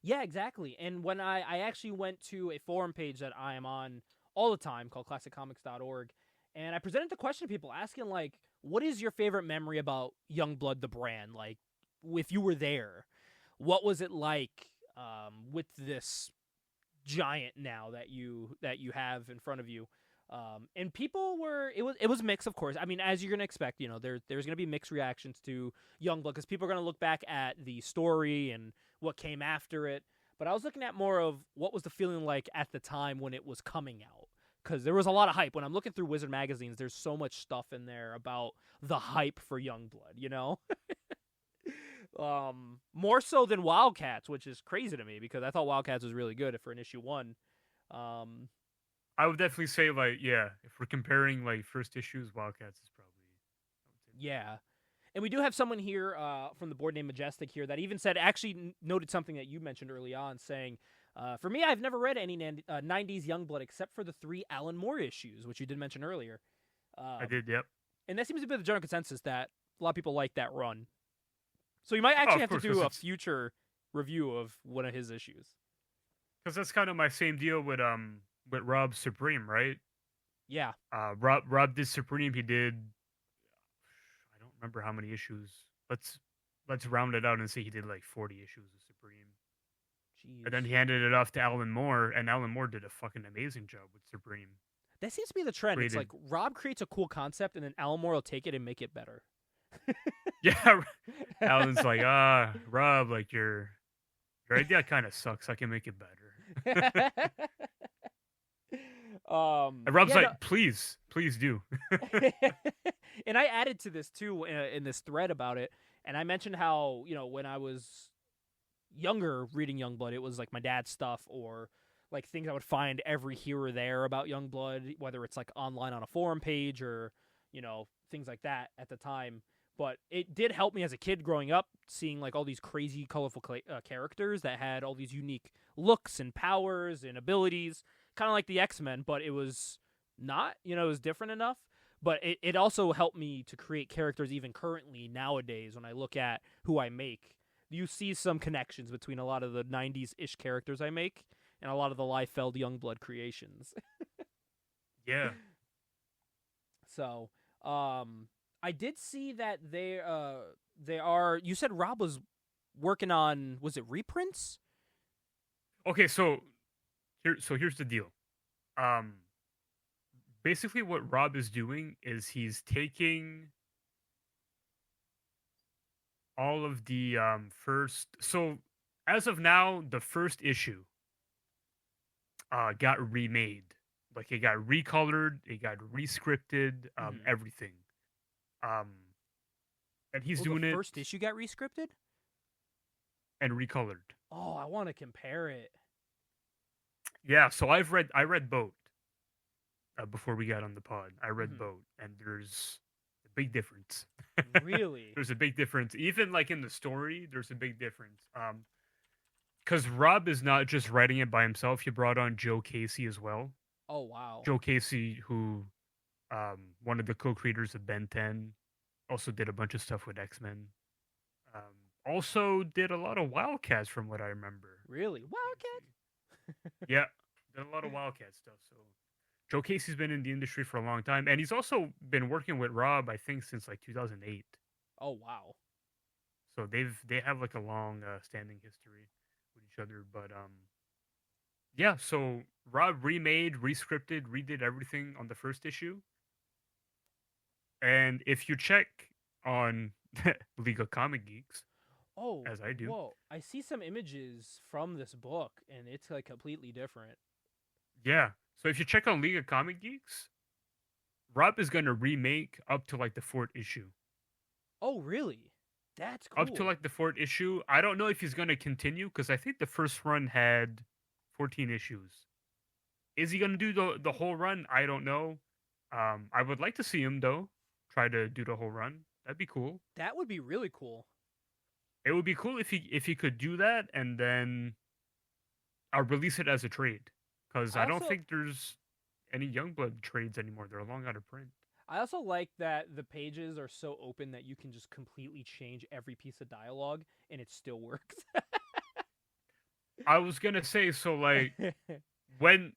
Yeah, exactly. And when I actually went to a forum page that I am on all the time called classiccomics.org, and I presented the question to people asking, like, what is your favorite memory about Youngblood, the brand? Like, if you were there, what was it like with this giant now that you have in front of you? And people were it was mixed, of course. I mean, as you're gonna expect, you know, there's gonna be mixed reactions to Youngblood because people are gonna look back at the story and what came after it. But I was looking at more of what was the feeling like at the time when it was coming out, because there was a lot of hype. When I'm looking through Wizard magazines, there's so much stuff in there about the hype for Youngblood. You know, more so than Wildcats, which is crazy to me because I thought Wildcats was really good for an issue 1. Um, I would definitely say, like, yeah, if we're comparing like first issues, Wildcats is probably. I would say Yeah. And we do have someone here from the board named Majestic here that even said, actually noted something that you mentioned early on, saying, for me, I've never read any 90s Youngblood except for the 3 Alan Moore issues, which you did mention earlier. I did. Yep. And that seems to be the general consensus that a lot of people like that run. So you might Oh, actually of have to course, because do a future review of one of his issues. that's kind of my same deal with Rob Supreme, right? Yeah. Rob did Supreme. He did. I don't remember how many issues. Let's round it out and say he did like 40 issues of Supreme. And then Jeez. he handed it off to Alan Moore, and Alan Moore did a fucking amazing job with Supreme. That seems to be the trend. It's Created, like Rob creates a cool concept, and then Alan Moore will take it and make it better. yeah. Alan's like, Rob, like your idea kind of sucks. I can make it better. And Rob's Yeah, like, please do. and I added to this too in this thread about it, and I mentioned how, you know, when I was younger reading Youngblood, it was like my dad's stuff or like things I would find every here or there about Youngblood, whether it's like online on a forum page or, you know, things like that at the time. But it did help me as a kid growing up, seeing like all these crazy, colorful characters that had all these unique looks and powers and abilities, kind of like the X-Men, but it was not, you know, it was different enough. But it also helped me to create characters even currently nowadays when I look at who I make. You see some connections between a lot of the 90s-ish characters I make and a lot of the Liefeld Youngblood creations. Yeah. So, I did see that they are. You said Rob was working on, was it reprints? Okay, so here's the deal. Basically, what Rob is doing is he's taking all of the first. So as of now, the first issue got remade. Like it got recolored, it got rescripted, everything. And he's doing the it first issue got rescripted? and recolored. Oh, I want to compare it. Yeah, so I read both before we got on the pod. I read both, and there's a big difference. Really? There's a big difference. Even like in the story, there's a big difference. Because Rob is not just writing it by himself. He brought on Joe Casey as well. Oh, wow. Joe Casey, who one of the co-creators of Ben 10, also did a bunch of stuff with X-Men. Also did a lot of Wildcats from what I remember. Really? Wildcat? Yeah, did a lot of Wildcat stuff. So Joe Casey's been in the industry for a long time, and he's also been working with Rob, I think, since like 2008. Oh, wow. So they have like a long standing history with each other. But Yeah, so Rob remade, rescripted, redid everything on the first issue. And if you check on League of Comic Geeks, Oh, as I do, whoa! I see some images from this book, and it's like completely different. yeah. So if you check on League of Comic Geeks, Rob is going to remake up to like the fourth issue. Oh, really? That's Up to cool. like the fourth issue. I don't know if he's going to continue because I think the first run had 14 issues. Is he going to do the whole run? I don't know. I would like to see him though try to do the whole run. That'd be cool. That would be really cool. It would be cool if he could do that and then I'll release it as a trade because I I don't also think there's any Youngblood trades anymore. They're long out of print. I also like that the pages are so open that you can just completely change every piece of dialogue and it still works. I was gonna say so like when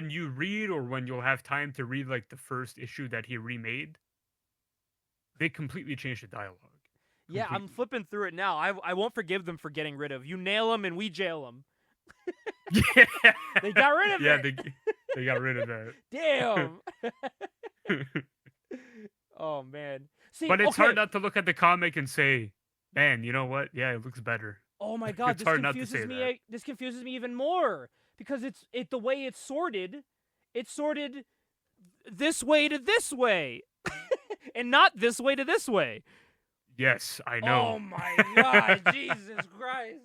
you read or when you'll have time to read like the first issue that he remade, they completely changed the dialogue. Yeah, I'm Completely. flipping through it now. I won't forgive them for getting rid of. You nail them and we jail them. Yeah, They got rid of yeah, it. they got rid of that. Damn. Oh man. See, But it's okay. hard not to look at the comic and say, "Man, you know what? Yeah, it looks better." Oh my god, It's hard not to say that. This confuses me even more because it's the way it's sorted. It's sorted this way to this way, and not this way to this way. Yes, I Oh know. my god, Jesus Christ!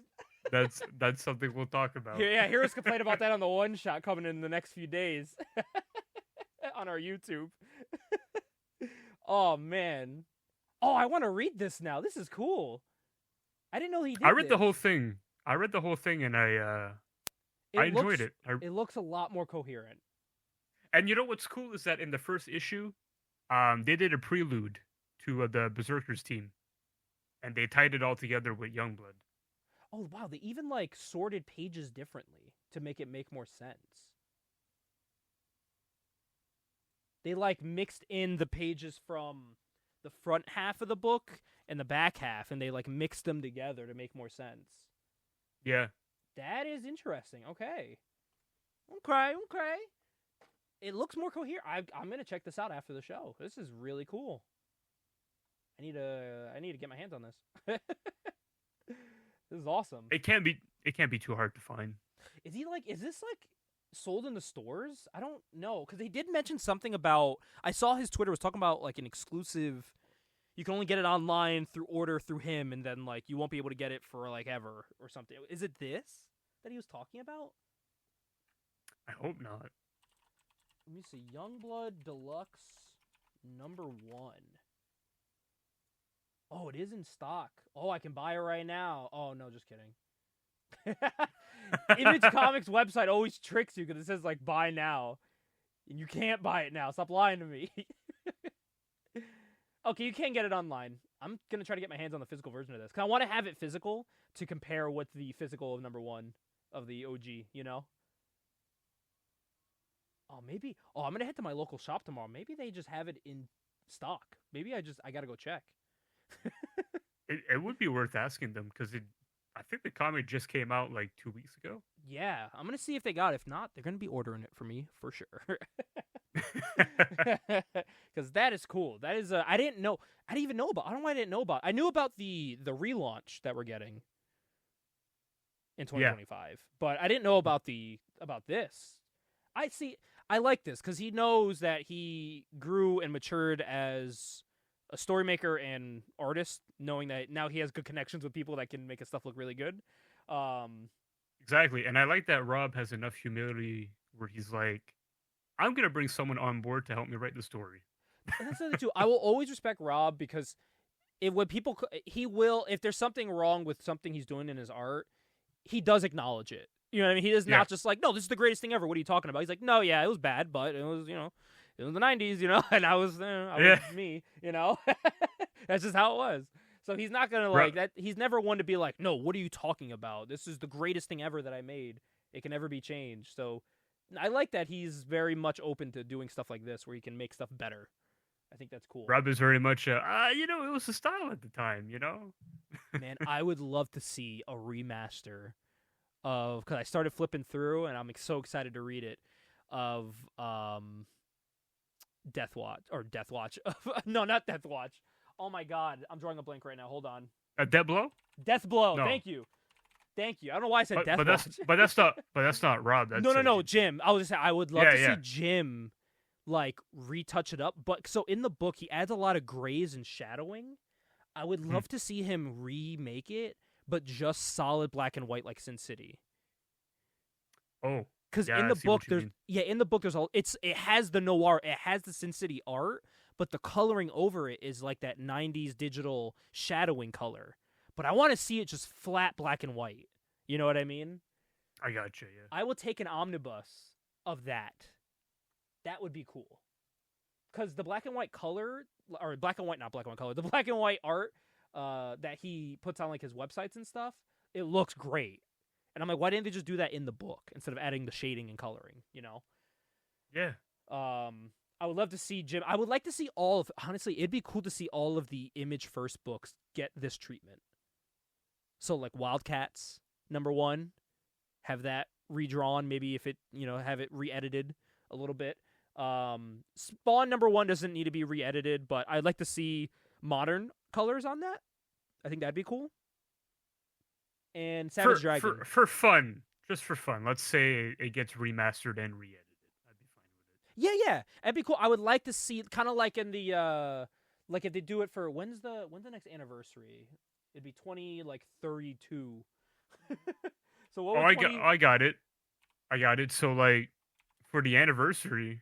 That's something we'll talk about. Yeah, hear us complain about that on the one shot coming in the next few days on our YouTube. Oh man. Oh, I want to read this now. This is cool. I didn't know he did. I read this. the whole thing. I read the whole thing and I enjoyed it. It looks a lot more coherent. And you know what's cool is that in the first issue, they did a prelude to the Berserkers team, and they tied it all together with Youngblood. Oh wow, they even like sorted pages differently to make it make more sense. They like mixed in the pages from the front half of the book and the back half, and they like mixed them together to make more sense. Yeah, That is interesting. Okay. Okay. It looks more coherent. I'm gonna check this out after the show. This is really cool. I need to get my hands on this. This is awesome. it can't be too hard to find. Is this like sold in the stores? I don't know because they did mention something about. I saw his Twitter was talking about like an exclusive. You can only get it online through order through him, and then like you won't be able to get it for like ever or something. Is it this that he was talking about? I hope not. Let me see. Youngblood Deluxe #1. Oh, it is in stock. Oh, I can buy it right now. Oh no, just kidding. Image Comics website always tricks you because it says like buy now, and you can't buy it now. Stop lying to me. Okay, you can get it online. I'm gonna try to get my hands on the physical version of this because I want to have it physical to compare with the physical of #1 of the OG. You know. Oh, maybe. Oh, I'm gonna head to my local shop tomorrow. Maybe they just have it in stock. Maybe I gotta go check. It would be worth asking them because I think the comic just came out like 2 weeks ago. Yeah, I'm gonna see if they got it. If not, they're gonna be ordering it for me for sure. Because that is cool. That is I didn't know. I didn't even know about. I don't know why I didn't know about. I knew about the relaunch that we're getting in 2025, but I didn't know about this. I see. I like this because he knows that he grew and matured as a story maker and artist, knowing that now he has good connections with people that can make his stuff look really good. Exactly, and I like that Rob has enough humility where he's like, "I'm gonna bring someone on board to help me write the story." And that's the other too. I will always respect Rob because he will if there's something wrong with something he's doing in his art, he does acknowledge it. You know what I mean? He is Yeah. not just like, no, this is the greatest thing ever. What are you talking about? He's like, no, yeah, it was bad, but it was, it was the 90s, and I was me, That's just how it was. So he's not going to like that. He's never one to be like, no, what are you talking about? This is the greatest thing ever that I made. It can never be changed. So I like that he's very much open to doing stuff like this where he can make stuff better. I think that's cool. Rob is very much, it was the style at the time, Man, I would love to see a remaster because I started flipping through and I'm so excited to read it of Death Watch. No, not Death Watch. Oh my God, I'm drawing a blank right now. Hold on. Death Blow? Death Blow. No. Thank you. I don't know why I said Death Watch. But that's not Rob. That's no, Jim. I was just saying, I would love to yeah. see Jim like retouch it up. But so in the book, he adds a lot of grays and shadowing. I would love to see him remake it, but just solid black and white like Sin City. Oh, because yeah, in the book there's it has the noir, it has the Sin City art, but the coloring over it is like that 90s digital shadowing color. But I want to see it just flat black and white. You know what I mean? I got you. Yeah. I will take an omnibus of that. That would be cool. Because the black and white color, or black and white, not black and white color, the black and white art that he puts on like his websites and stuff, it looks great. And I'm like, why didn't they just do that in the book instead of adding the shading and coloring, you know? Yeah. I would love to see Jim. I would like to see honestly, it'd be cool to see all of the Image First books get this treatment. So like Wildcats, #1, have that redrawn, maybe if it, have it re-edited a little bit. Spawn #1 doesn't need to be re-edited, but I'd like to see modern colors on that. I think that'd be cool. And Savage Dragon. For fun, just for fun, let's say it gets remastered and re-edited. I'd be fine with it. Yeah, that'd be cool. I would like to see, kind of like in the, like if they do it for, when's the next anniversary? It'd be 2032. So what? I got it. So like, for the anniversary,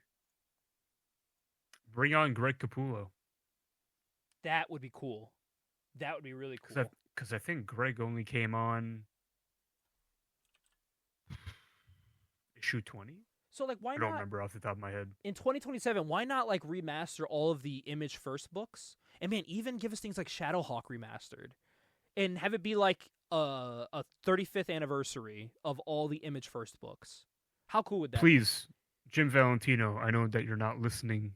bring on Greg Capullo. That would be cool. That would be really cool. Because I think Greg only came on issue 20. So like, why not? I don't remember off the top of my head. In 2027, why not like remaster all of the Image First books? And man, even give us things like Shadowhawk remastered, and have it be like a 35th anniversary of all the Image First books. How cool would that be? Please, Jim Valentino, I know that you're not listening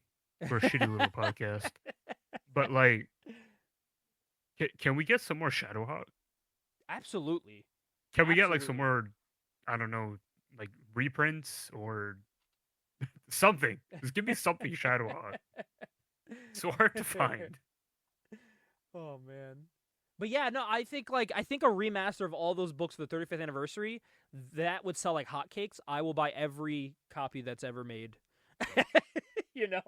for a shitty little podcast, but like, can we get some more Shadowhawk? Absolutely. Can we get like some more, I don't know, like reprints or something? Just give me something Shadowhawk. It's so hard to find. Oh man. But yeah, no, I think a remaster of all those books for the 35th anniversary, that would sell like hotcakes. I will buy every copy that's ever made. You know?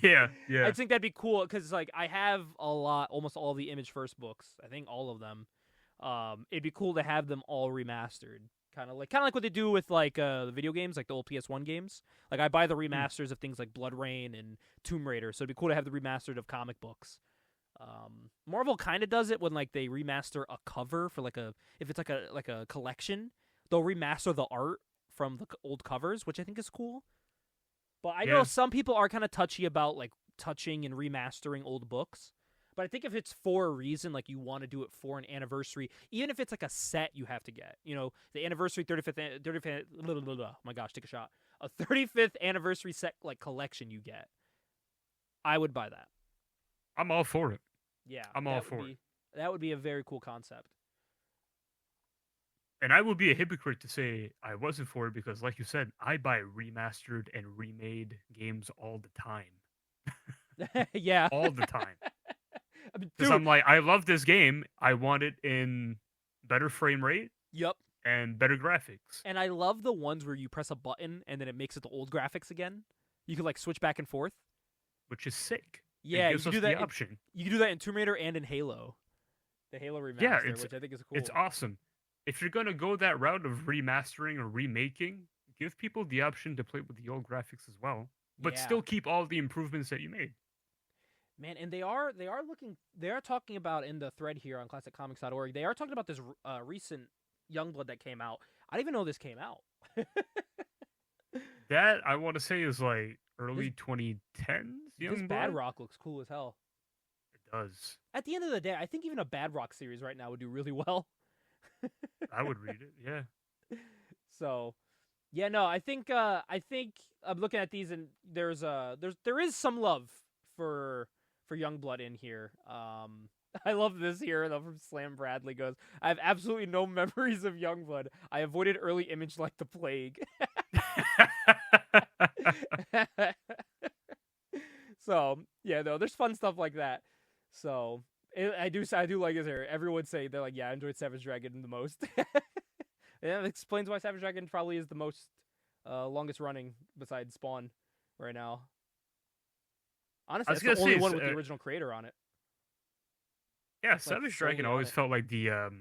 Yeah. I think that'd be cool because like I have almost all the Image First books. I think all of them. It'd be cool to have them all remastered. Kind of like what they do with like the video games, like the old PS1 games. Like I buy the remasters of things like Blood Rain and Tomb Raider, so it'd be cool to have the remastered of comic books. Marvel kind of does it when like they remaster a cover for if it's like a collection, they'll remaster the art from the old covers, which I think is cool. But I know some people are kind of touchy about like touching and remastering old books. But I think if it's for a reason, like you want to do it for an anniversary, even if it's like a set you have to get, the anniversary 35th, oh my gosh, take a shot. A 35th anniversary set like collection you get. I would buy that. I'm all for it. Yeah. I'm all for it. That would be a very cool concept. And I would be a hypocrite to say I wasn't for it because, like you said, I buy remastered and remade games all the time. Yeah. All the time. Because I'm like, I love this game. I want it in better frame rate. Yep. And better graphics. And I love the ones where you press a button and then it makes it the old graphics again. You can like switch back and forth. Which is sick. Yeah, you can do that option. You can do that in Tomb Raider and in Halo. The Halo remaster, which I think is cool. It's awesome. If you're going to go that route of remastering or remaking, give people the option to play with the old graphics as well, but still keep all the improvements that you made. Man, and they are talking about in the thread here on classiccomics.org, they are talking about this recent Youngblood that came out. I didn't even know this came out. That, I want to say, is like early 2010s. This Bad Rock looks cool as hell. It does. At the end of the day, I think even a Bad Rock series right now would do really well. I would read it, yeah. So, yeah, no, I think I'm looking at these and there is some love for Youngblood in here. I love this here though from Slam Bradley goes, I have absolutely no memories of Youngblood. I avoided early Image like the plague. So yeah, no, there's fun stuff like that. So I do like his here. Everyone say they're like, yeah, I enjoyed Savage Dragon the most. Yeah, that explains why Savage Dragon probably is the most longest running besides Spawn right now. Honestly, it's the only one with the original creator on it. Yeah, like, Savage Dragon always felt like the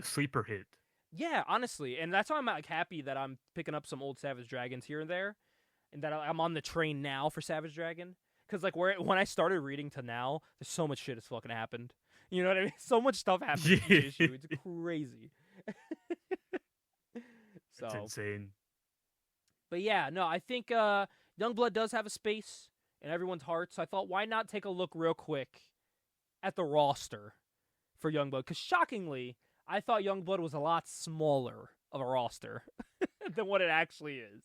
sleeper hit. Yeah, honestly, and that's why I'm like happy that I'm picking up some old Savage Dragons here and there, and that I'm on the train now for Savage Dragon. Because like when I started reading to now, there's so much shit has fucking happened. You know what I mean? So much stuff happens in each issue. It's crazy. So it's insane. But yeah, no, I think Youngblood does have a space in everyone's hearts. So I thought, why not take a look real quick at the roster for Youngblood? Because shockingly, I thought Youngblood was a lot smaller of a roster than what it actually is.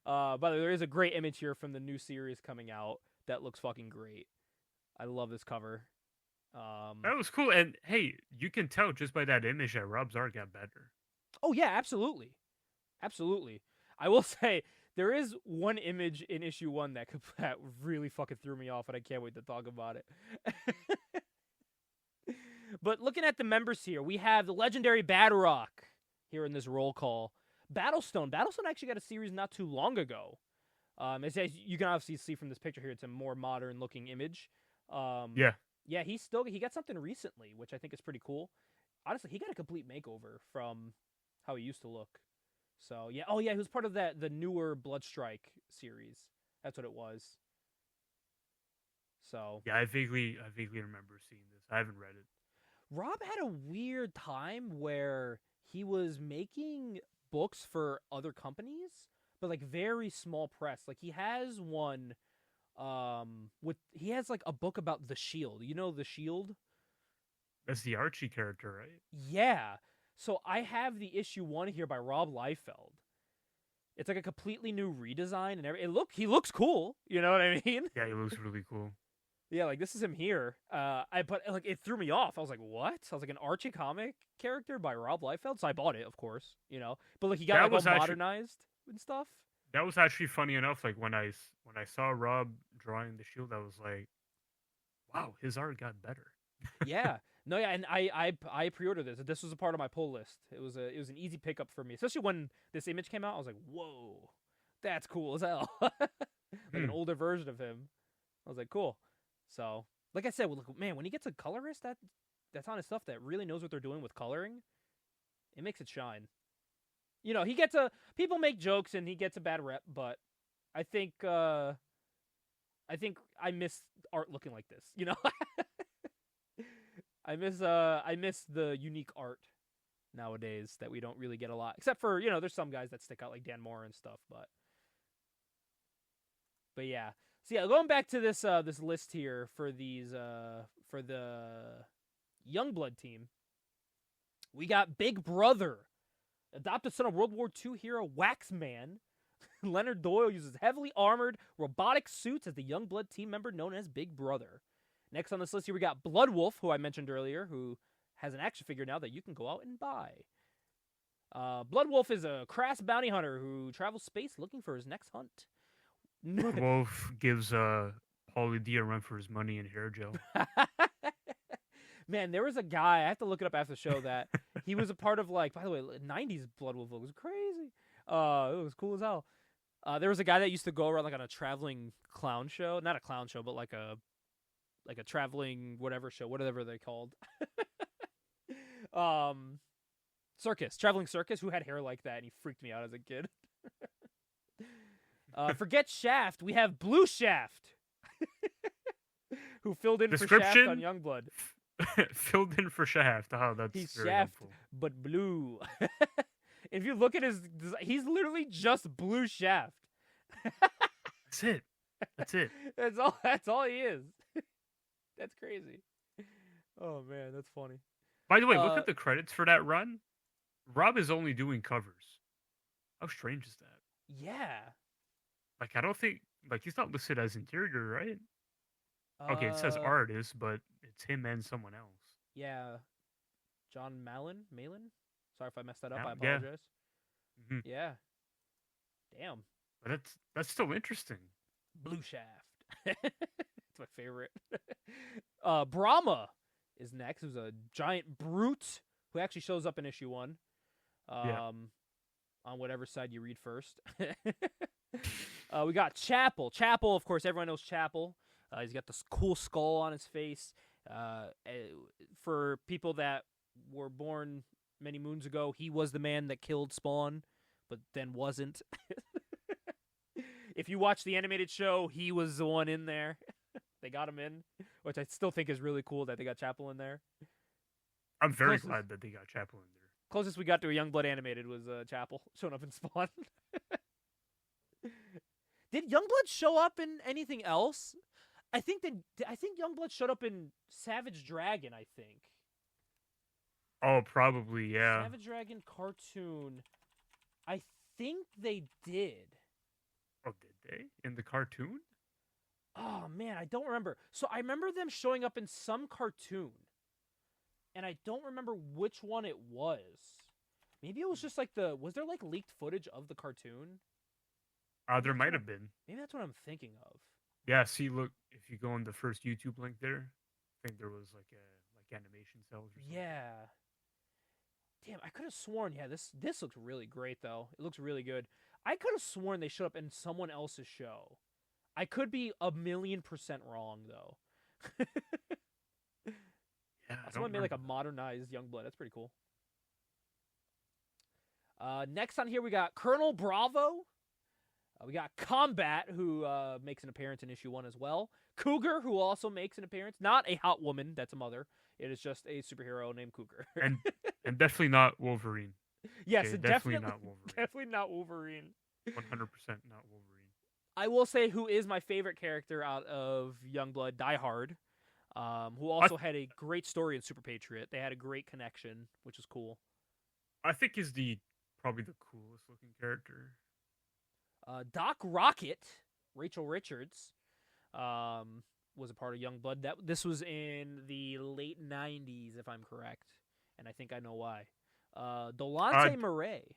By the way, there is a great image here from the new series coming out that looks fucking great. I love this cover. That was cool, and hey, you can tell just by that image that Rob's art got better. Oh yeah, absolutely, absolutely. I will say there is one image in issue 1 that really fucking threw me off, and I can't wait to talk about it. But looking at the members here, we have the legendary Badrock here in this roll call. Battlestone actually got a series not too long ago. As you can obviously see from this picture here, it's a more modern looking image. Yeah, he got something recently, which I think is pretty cool. Honestly, he got a complete makeover from how he used to look. So yeah, he was part of the newer Bloodstrike series. That's what it was. So yeah, I vaguely remember seeing this. I haven't read it. Rob had a weird time where he was making books for other companies, but like very small press. Like he has one he has like a book about the Shield. You know the Shield? That's the Archie character, right? Yeah. So I have the issue 1 here by Rob Liefeld. It's like a completely new redesign and he looks cool, you know what I mean? Yeah, he looks really cool. Yeah, like this is him here. But like it threw me off. I was like, "What?" I was like, an Archie comic character by Rob Liefeld. So I bought it, of course, you know. But like he got like all modernized and stuff. That was actually funny enough. Like when I saw Rob drawing the Shield, I was like, "Wow, his art got better." Yeah, no, yeah, and I pre-ordered this. This was a part of my pull list. It was an easy pickup for me, especially when this image came out. I was like, "Whoa, that's cool as hell!" Like an older version of him. I was like, "Cool." So, like I said, man, when he gets a colorist that's on his stuff that really knows what they're doing with coloring, it makes it shine. You know, people make jokes and he gets a bad rep, but I think I miss art looking like this, you know? I miss the unique art nowadays that we don't really get a lot, except for, you know, there's some guys that stick out like Dan Moore and stuff, but yeah. So yeah, going back to this this list here for these for the Youngblood team, we got Big Brother, adopted son of World War II hero Waxman. Leonard Doyle uses heavily armored robotic suits as the Youngblood team member known as Big Brother. Next on this list here, we got Bloodwolf, who I mentioned earlier, who has an action figure now that you can go out and buy. Bloodwolf is a crass bounty hunter who travels space looking for his next hunt. Wolf gives Paulie D a run for his money in hair gel. Man, there was a guy, I have to look it up after the show, that he was a part of, like, by the way, 90s Bloodwolf. It was crazy. It was cool as hell. There was a guy that used to go around like on a traveling clown show. Not a clown show, but like a traveling whatever show, whatever they're called. Traveling circus, who had hair like that, and he freaked me out as a kid. Forget Shaft, we have Blue Shaft, who filled in for Shaft on Youngblood. Filled in for Shaft. Oh, that's he's very Shaft, helpful. but blue. If you look at he's literally just Blue Shaft. That's it. That's all he is. That's crazy. Oh man, that's funny. By the way, look at the credits for that run. Rob is only doing covers. How strange is that? Yeah. Like, I don't think, like, he's not listed as interior, right? Okay, it says artist, but It's him and someone else. Yeah, John Malin. Sorry if I messed that up. I Yeah. apologize. Hmm. Yeah. Damn. But that's still interesting. Blue Shaft. It's my favorite. Brahma is next, who's a giant brute who actually shows up in issue 1. Yeah. On whatever side you read first. We got Chapel. Chapel, of course, everyone knows Chapel. He's got this cool skull on his face. For people that were born many moons ago, he was the man that killed Spawn, but then wasn't. If you watch the animated show, he was the one in there. They got him in, which I still think is really cool that they got Chapel in there. I'm very glad that they got Chapel in there. Closest we got to a Youngblood animated was Chapel showing up in Spawn. Did Youngblood show up in anything else? I think Youngblood showed up in Savage Dragon, I think. Oh, probably, yeah. Savage Dragon cartoon. I think they did. Oh, did they? In the cartoon? Oh, man, I don't remember. So I remember them showing up in some cartoon. And I don't remember which one it was. Maybe it was just like was there like leaked footage of the cartoon? There might have been. Maybe that's what I'm thinking of. Yeah, see, look, if you go on the first YouTube link there, I think there was like animation cells or something. Yeah. Damn, I could have sworn, yeah, this looks really great, though. It looks really good. I could have sworn they showed up in someone else's show. I could be 1,000,000% wrong, though. Yeah, Someone made like a modernized Youngblood. That's pretty cool. Next on here, we got Colonel Bravo. We got Combat, who makes an appearance in issue 1 as well. Cougar, who also makes an appearance. Not a hot woman, that's a mother. It is just a superhero named Cougar. and definitely not Wolverine. Yes, Okay, definitely not Wolverine. Definitely not Wolverine. 100% not Wolverine. I will say who is my favorite character out of Youngblood, Die Hard, who also had a great story in Super Patriot. They had a great connection, which is cool. I think is probably the coolest looking character. Doc Rocket, Rachel Richards, was a part of Youngblood. This was in the late 90s, if I'm correct, and I think I know why. Delonte Murray.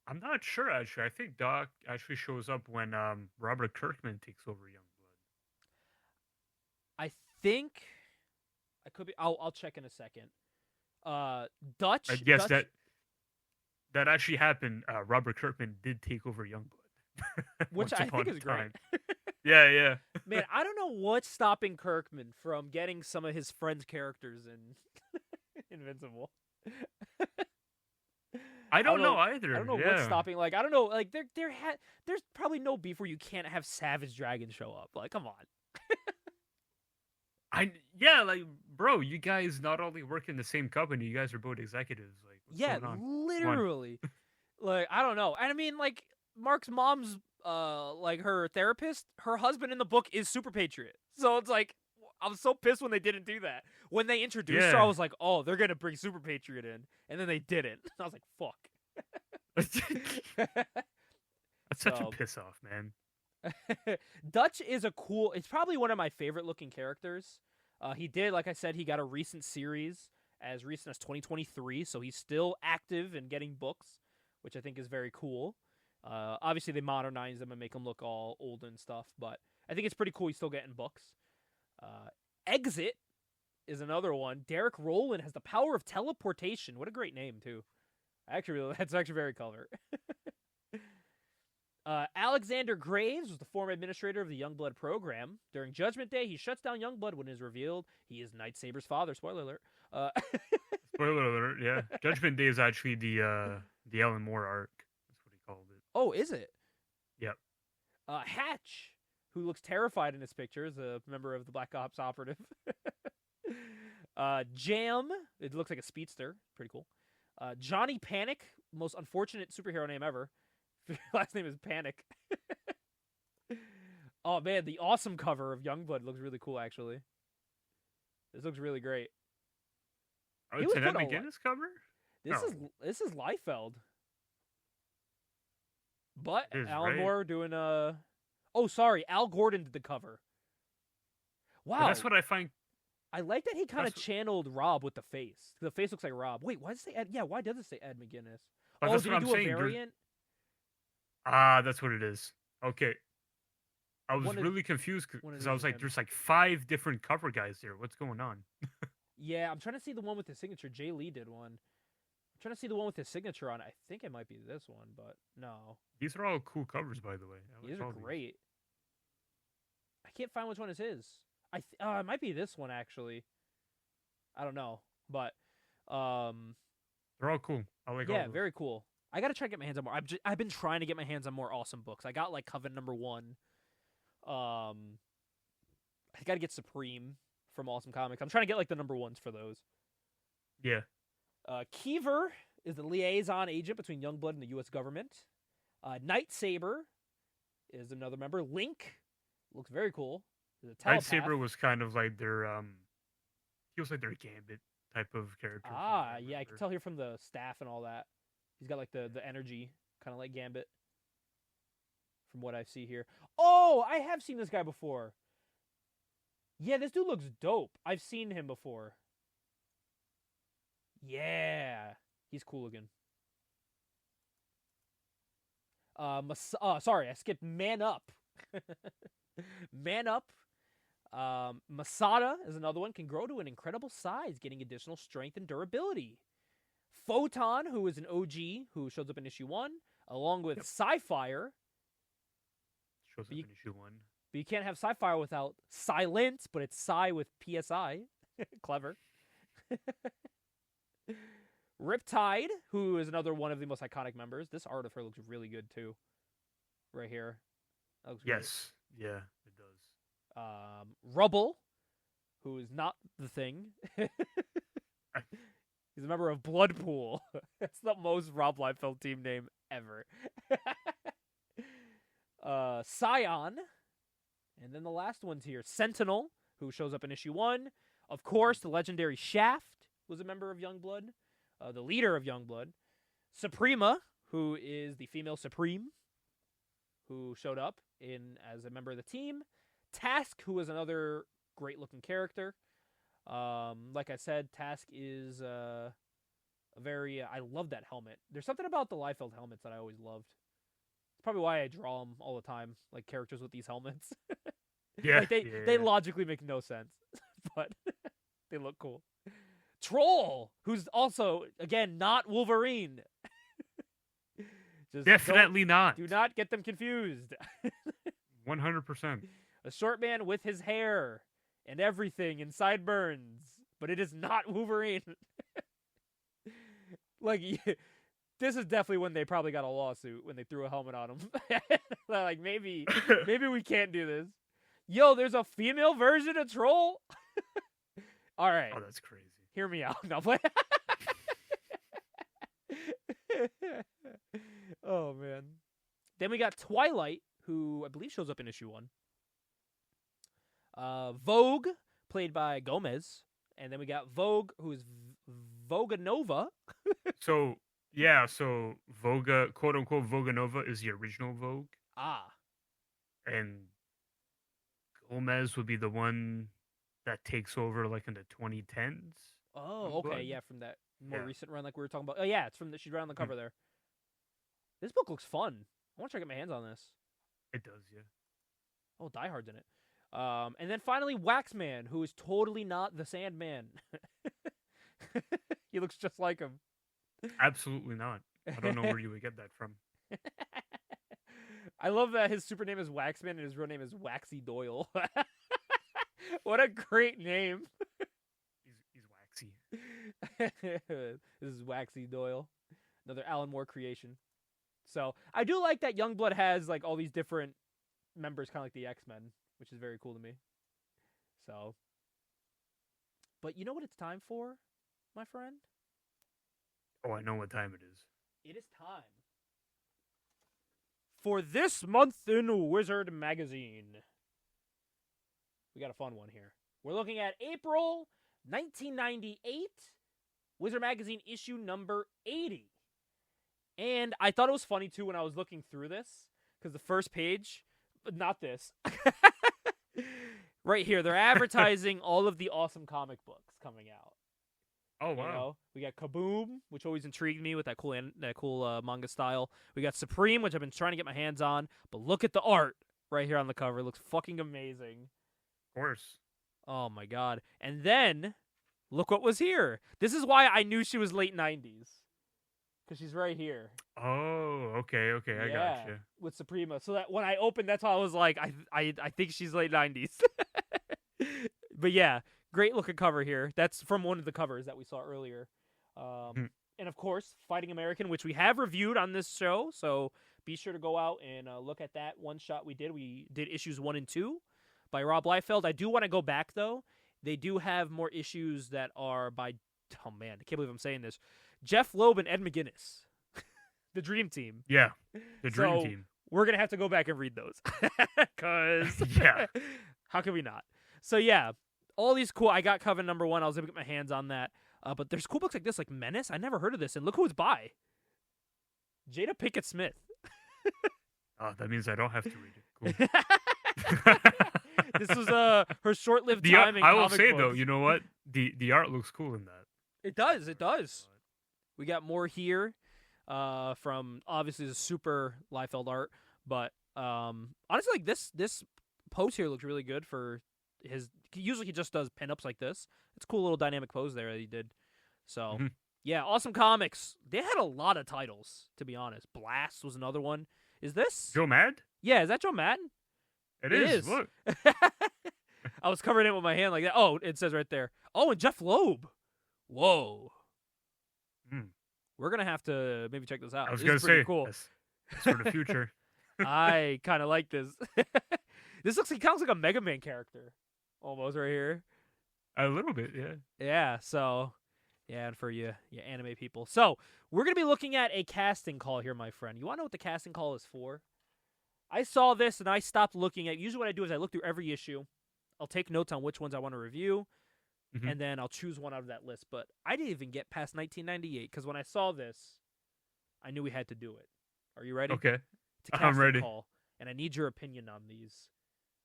I'm not sure, actually. I think Doc actually shows up when Robert Kirkman takes over Youngblood. I think I could be. I'll check in a second. Dutch. Yes, that actually happened. Robert Kirkman did take over Youngblood, which I think is great. Yeah. Man, I don't know what's stopping Kirkman from getting some of his friends' characters in Invincible. I don't know either. I don't know what's stopping. Like, I don't know. Like, there's probably no beef where you can't have Savage Dragon show up. Like, come on. Like, bro, you guys not only work in the same company, you guys are both executives. Like, what's going on? Literally. Like, I don't know. And I mean, like, Mark's mom's, like, her therapist, her husband in the book is Super Patriot. So it's like, I was so pissed when they didn't do that. When they introduced her, I was like, oh, they're going to bring Super Patriot in. And then they didn't. I was like, fuck. That's such a piss off, man. Dutch is it's probably one of my favorite looking characters. He did, like I said, he got a recent series as recent as 2023. So he's still active and getting books, which I think is very cool. Obviously, they modernize them and make them look all old and stuff. But I think it's pretty cool he's still getting books. Exit is another one. Derek Rowland has the power of teleportation. What a great name, too. That's actually very clever. Alexander Graves was the former administrator of the Youngblood program. During Judgment Day, he shuts down Youngblood when it is revealed he is Night Saber's father. Spoiler alert. Spoiler alert, yeah. Judgment Day is actually the Alan Moore arc. That's what he called it. Oh, is it? Yep. Hatch, who looks terrified in his pictures, a member of the Black Ops operative. Jam, it looks like a speedster. Pretty cool. Johnny Panic, most unfortunate superhero name ever. Last name is Panic. Oh, man, the awesome cover of Youngblood looks really cool, actually. This looks really great. Oh, it's an Ed McGuinness cover? This is Liefeld. But Alan Moore doing Oh, sorry, Al Gordon did the cover. Wow. But that's what I find I like that he kind of That's- channeled Rob with the face. The face looks like Rob. Wait, why does it say Ed? Yeah, why does it say Ed McGuinness? But Oh, that's did what he I'm do a saying. variant? That's what it is. Okay. I was One of- really confused one of because these I was is like, him. there's like 5 different cover guys here. What's going on? Yeah, I'm trying to see the one with his signature. Jay Lee did one. I'm trying to see the one with his signature on it. I think it might be this one, but no. These are all cool covers, by the way. I These like are all great. I can't find which one is his. It might be this one, actually. I don't know, but They're all cool. I like all yeah, those. very cool. I gotta try to get my hands on more. I've been trying to get my hands on more awesome books. I got like Coven #1. I gotta get Supreme from Awesome Comics. I'm trying to get like the #1s for those. Yeah. Kiever is the liaison agent between Youngblood and the U.S. government. Night Saber is another member. Link looks very cool. Is a telepath. Lightsaber was kind of like their he was like their Gambit type of character. from what Ah, yeah, I can remember. tell here from the staff and all that. He's got like the energy, kind of like Gambit. From what I see here. Oh, I have seen this guy before. Yeah, this dude looks dope. I've seen him before. Yeah, he's cool again. Sorry, I skipped Man Up. Man Up. Masada is another one. Can grow to an incredible size, getting additional strength and durability. Photon, who is an OG, who shows up in issue 1, along with Sci-Fire. Shows up in issue 1. But you can't have Sci-Fire without Silent, but it's Psy with PSI. Clever. Riptide, who is another one of the most iconic members. This art of her looks really good, too. Right here. That looks great. Yes. Yeah, it does. Rubble, who is not the Thing. He's a member of Bloodpool. That's the most Rob Liefeld team name ever. Scion. And then the last one's here. Sentinel, who shows up in issue 1. Of course, the legendary Shaft was a member of Youngblood. The leader of Youngblood. Suprema, who is the female Supreme, who showed up as a member of the team. Task, who is another great-looking character. Like I said, Task is a very... I love that helmet. There's something about the Liefeld helmets that I always loved. It's probably why I draw them all the time, like characters with these helmets. Yeah. Like they logically make no sense, but they look cool. Troll, who's also, again, not Wolverine. Just Definitely not. Do not get them confused. 100%. A short man with his hair and everything and sideburns, but it is not Wolverine. Like, this is definitely when they probably got a lawsuit when they threw a helmet on him. Like, maybe we can't do this. Yo, there's a female version of Troll? All right. Oh, that's crazy. Hear me out. No, play. Oh, man. Then we got Twilight, who I believe shows up in issue 1. Vogue, played by Gomez. And then we got Vogue, who is Voganova. So, yeah, so Voga, quote-unquote, Voganova is the original Vogue. Ah. And Gomez would be the one that takes over, like, in the 2010s. Oh, okay. Youngblood. Yeah, from that more Yeah. recent run like we were talking about. Oh, yeah, it's from she's right on the cover there. This book looks fun. I want to try to get my hands on this. It does, yeah. Oh, Die Hard's in it. And then finally, Waxman, who is totally not the Sandman. He looks just like him. Absolutely not. I don't know where you would get that from. I love that his super name is Waxman and his real name is Waxy Doyle. What a great name. He's waxy. This is Waxy Doyle. Another Alan Moore creation. So, I do like that Youngblood has like all these different members, kind of like the X-Men, which is very cool to me. So, but you know what it's time for, my friend? Oh, I know what time it is. It is time for this month in Wizard Magazine. We got a fun one here. We're looking at April 1998, Wizard Magazine issue number 80. And I thought it was funny, too, when I was looking through this, because the first page, but not this. Right here, they're advertising all of the awesome comic books coming out. Oh wow! You know? We got Kaboom, which always intrigued me with that cool manga style. We got Supreme, which I've been trying to get my hands on. But look at the art right here on the cover; it looks fucking amazing. Of course. Oh my god! And then look what was here. This is why I knew she was late '90s, because she's right here. Oh, okay, I gotcha. With Suprema. So that when I opened, that's how I was like, I think she's late '90s. But yeah, great looking cover here. That's from one of the covers that we saw earlier. And of course, Fighting American, which we have reviewed on this show. So be sure to go out and look at that one shot we did. We did issues 1 and 2 by Rob Liefeld. I do want to go back though. They do have more issues that are by, oh man, I can't believe I'm saying this, Jeff Loeb and Ed McGuinness. The Dream Team. Yeah, the Dream Team. We're going to have to go back and read those. Because, yeah, how can we not? So, yeah, all these cool. I got Coven #1. I was able to get my hands on that. But there's cool books like this, like Menace. I never heard of this. And look who it's by. Jada Pinkett Smith. Oh, that means I don't have to read it. Cool. This was her short-lived time in I will comic say, books. though, you know what? The art looks cool in that. It does. It does. We got more here. From obviously the super Liefeld art, but honestly, like this pose here looks really good for his. Usually he just does pinups like this. It's a cool little dynamic pose there that he did. So yeah, awesome comics. They had a lot of titles, to be honest. Blast was another one. Is this Joe Mad? Yeah, is that Joe Madden? It is. Look, I was covering it with my hand like that. Oh, it says right there. Oh, and Jeff Loeb. Whoa. We're going to have to maybe check this out. I was going to say, cool. That's for the future. I kind of like this. This looks like, like a Mega Man character. Almost right here. A little bit, yeah. Yeah, so, yeah, and for you anime people. So, we're going to be looking at a casting call here, my friend. You want to know what the casting call is for? I saw this and I stopped looking at. Usually what I do is I look through every issue. I'll take notes on which ones I want to review. And then I'll choose one out of that list. But I didn't even get past 1998 because when I saw this, I knew we had to do it. Are you ready? Okay. It's a I'm ready. call, and I need your opinion on these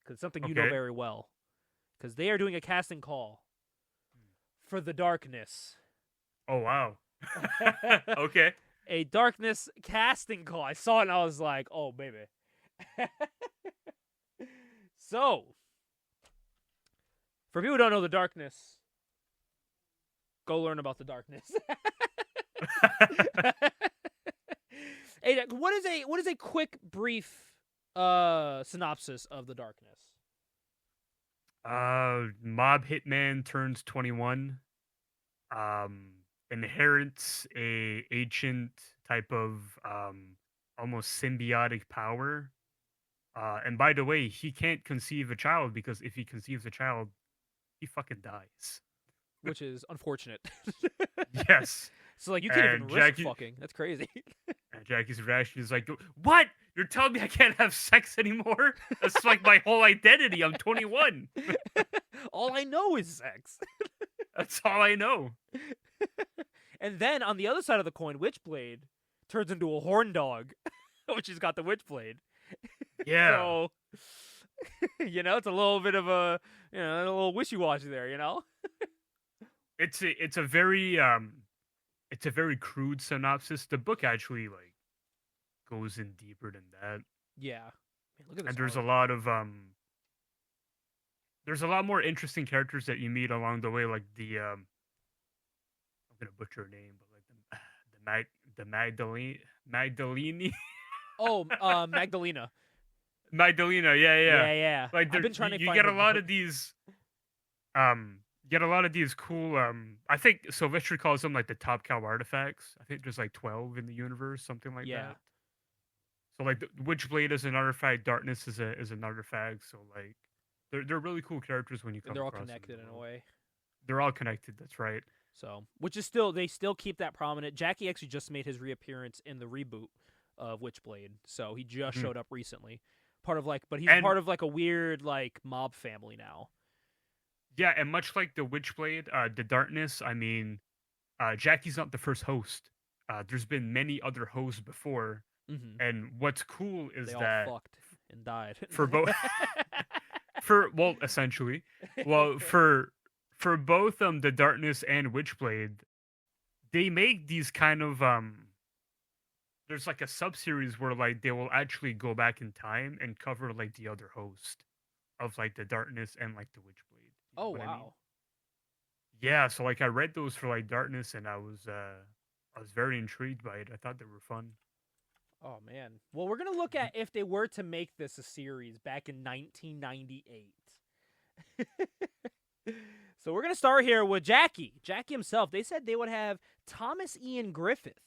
because it's something you know very well. Because they are doing a casting call for The Darkness. Oh, wow. Okay. A Darkness casting call. I saw it and I was like, oh, baby. So, for people who don't know The Darkness, go learn about The Darkness. Hey, what is a quick, brief synopsis of The Darkness? Mob hitman turns 21. Inherits a ancient type of almost symbiotic power. And by the way, he can't conceive a child because if he conceives a child, he fucking dies. Which is unfortunate. Yes. So, like, you can't even risk fucking. That's crazy. And Jackie's reaction is like, what? You're telling me I can't have sex anymore? That's like my whole identity. I'm 21. All I know is sex. That's all I know. And then, on the other side of the coin, Witchblade turns into a horn dog, which has got the Witchblade. Yeah. So, it's a little bit of a little wishy-washy there, It's a very crude synopsis. The book actually goes in deeper than that. Yeah. Man, look at this. And there's a lot more interesting characters that you meet along the way, like the I'm gonna butcher her name, but like the Magdalene. Oh, Magdalena. Magdalena, yeah. Yeah. Like I've been trying to you find get a lot of these cool I think Sylvester calls them like the top cow artifacts. I think there's like 12 in the universe, something like that. So like the Witchblade is an artifact, Darkness is an artifact, so like they're really cool characters when you come across them. They're all connected in a way. They're all connected, that's right. So, which is they still keep that prominent. Jackie actually just made his reappearance in the reboot of Witchblade. So, he just showed up recently. But he's part of like a weird like mob family now. Yeah, and much like the Witchblade, the Darkness, I mean, Jackie's not the first host. There's been many other hosts before, and what's cool is they that all fucked and died for both Essentially, for both the Darkness and Witchblade, they make these kind of there's like a sub-series where like they will actually go back in time and cover like the other host of like the Darkness and like the Witchblade. You know Oh what I mean? wow. Yeah, so like I read those for like Darkness and I was very intrigued by it. I thought they were fun. Oh man. Well, we're gonna look at if they were to make this a series back in 1998. So we're gonna start here with Jackie. Jackie himself. They said they would have Thomas Ian Griffith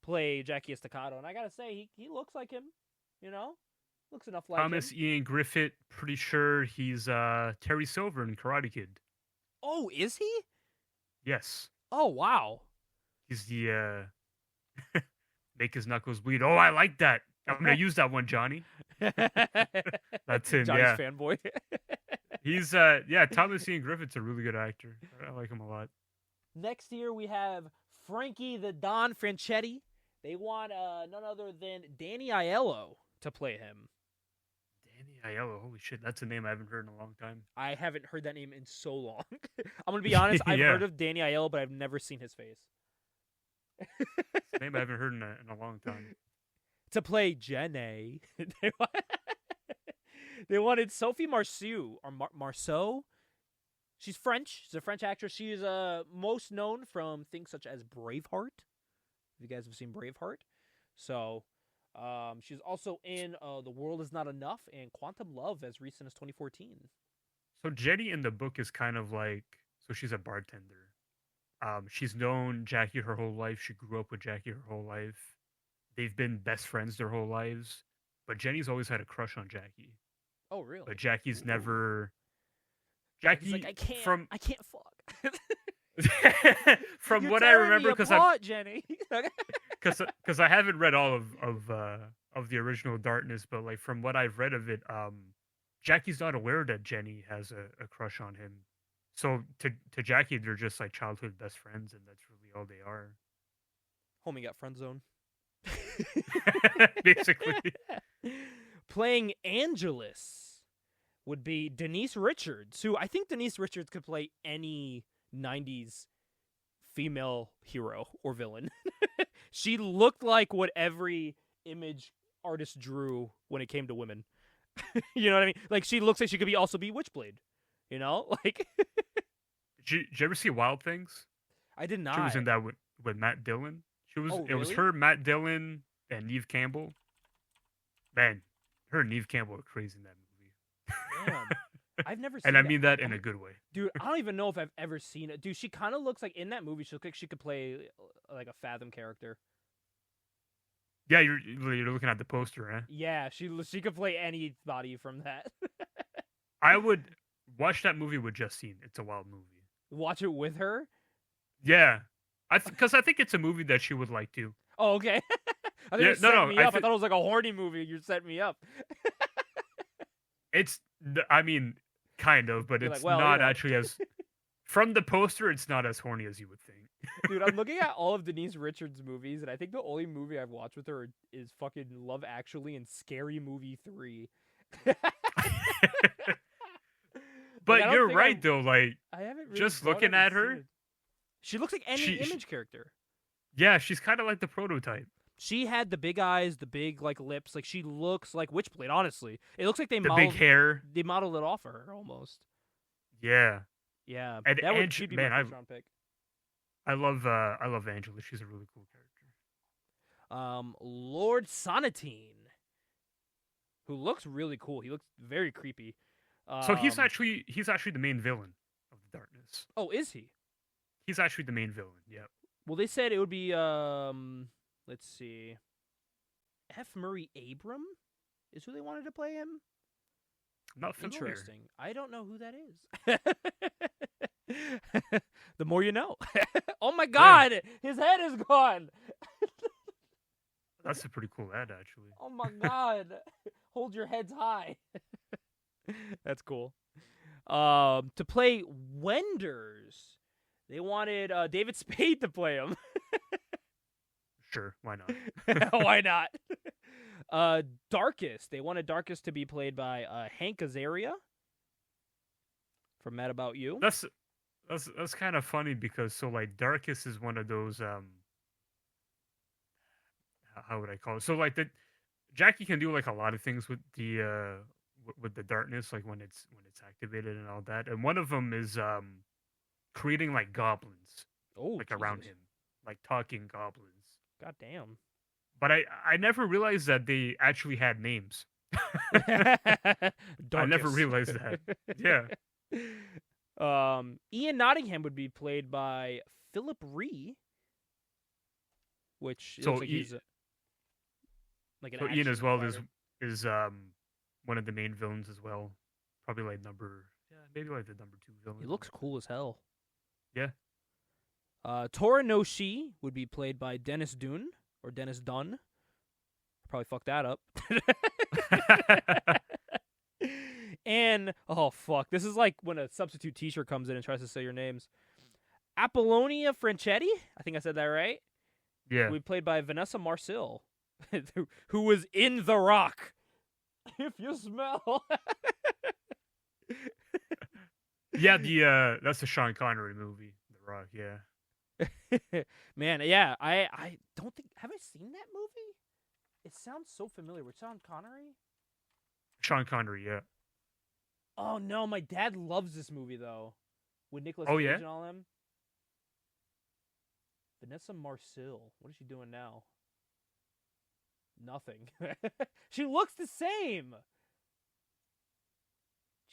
play Jackie Estacado, and I gotta say he looks like him. You know, looks enough like Thomas him. Ian Griffith, pretty sure he's Terry Silver in Karate Kid. Oh, is he? Yes. Oh wow. He's the make his knuckles bleed. Oh, I like that. I'm gonna use that one, Johnny. That's him. Johnny's Yeah, fanboy. he's Thomas Ian Griffith's a really good actor. I like him a lot. Next here we have Frankie the Don Franchetti. They want none other than Danny Aiello to play him. Danny Aiello, holy shit, that's a name I haven't heard in a long time. I haven't heard that name in so long. I'm gonna be honest. I've Yeah. heard of Danny Aiello, but I've never seen his face. It's a name I haven't heard in a long time. To play Jenny, they wanted Sophie Marceau or Marceau. She's French. She's a French actress. She is most known from things such as Braveheart. If you guys have seen Braveheart, so she's also in The World Is Not Enough and Quantum Love as recent as 2014. So Jenny in the book is kind of like, so she's a bartender. She's known Jackie her whole life. She grew up with Jackie her whole life. They've been best friends their whole lives. But Jenny's always had a crush on Jackie. Oh, really? But Jackie's never. Jackie, He's like, I can't fuck. from You're what I tearing remember, me apart, Jenny. because I haven't read all of the original Darkness, but like from what I've read of it, Jackie's not aware that Jenny has a crush on him. So to Jackie, they're just like childhood best friends, and that's really all they are. Homie got friend zone. Basically. Playing Angelus would be Denise Richards, who I think Denise Richards could play any 90s female hero or villain. She looked like what every image artist drew when it came to women. You know what I mean? Like, she looks like she could also be Witchblade. You know? Like, Did you ever see Wild Things? I did not. She was in that with Matt Dillon. Oh, It was really? her, Matt Dillon, and Neve Campbell. Man, her and Neve Campbell are crazy in that movie. Damn. I've never seen And I that. mean that in a good way. Dude, I don't even know if I've ever seen it. Dude, she kind of looks like in that movie, she looks like she could play like a Fathom character. Yeah, you're looking at the poster, huh? Yeah, she could play anybody from that. I would watch that movie with Justine. It's a wild movie. Watch it with her? Yeah, because I think it's a movie that she would like too. Oh, okay. I think Yeah, you set no, me I up. I thought it was like a horny movie. You set me up. I mean, kind of, but You're it's like, well, not you know. actually as. From the poster, it's not as horny as you would think. Dude, I'm looking at all of Denise Richards' movies, and I think the only movie I've watched with her is fucking Love Actually and Scary Movie 3. But I don't you're think right, though. Like, I haven't really just gone looking out at and seen her, it. She looks like any she- image character. yeah, she's kind of like the prototype. She had the big eyes, the big like lips. Like, she looks like Witchblade. Honestly, it looks like they The modeled big hair. They modeled it off of her almost. Yeah, Yeah, And that would Ange- she'd be man, my first round pick. I love Angela. She's a really cool character. Lord Sonatine, who looks really cool. He looks very creepy. So he's actually the main villain of the Darkness. Oh, is he? He's actually the main villain. Yeah. Well, they said it would be let's see, F. Murray Abram is who they wanted to play him. I'm not familiar. Interesting. I don't know who that is. The more you know. Oh my God, his head is gone. That's a pretty cool ad, actually. Oh my God, hold your heads high. That's cool. To play Wenders, they wanted David Spade to play him. Sure, why not? Why not? Darkest. They wanted Darkest to be played by Hank Azaria. from Mad About You. That's kind of funny because so like Darkus is one of those how would I call it? So like the Jackie can do like a lot of things with the darkness, like when it's activated and all that. And one of them is creating like goblins Oh, like around Jesus. him, like talking goblins. God damn. But I never realized that they actually had names. I never Darkus. realized that. Yeah. Ian Nottingham would be played by Philip Ree, which So looks like he's like an So Ian action as well fighter. is one of the main villains as well. Probably like maybe like the number 2 villain. He looks cool as hell. Yeah. Tora Noshi would be played by Dennis Dunn or Dennis Dunn. Probably fucked that up. And oh fuck, this is like when a substitute teacher comes in and tries to say your names. Apollonia Franchetti, I think I said that right. Yeah. Will be played by Vanessa Marcil, who was in The Rock. If you smell. Yeah, that's a Sean Connery movie, The Rock, yeah. Man, yeah, I don't think, have I seen that movie? It sounds so familiar. With Sean Connery? Sean Connery, yeah. Oh no, my dad loves this movie though. With Nicolas Oh, Cage yeah? and all them. Vanessa Marcil. What is she doing now? Nothing. She looks the same.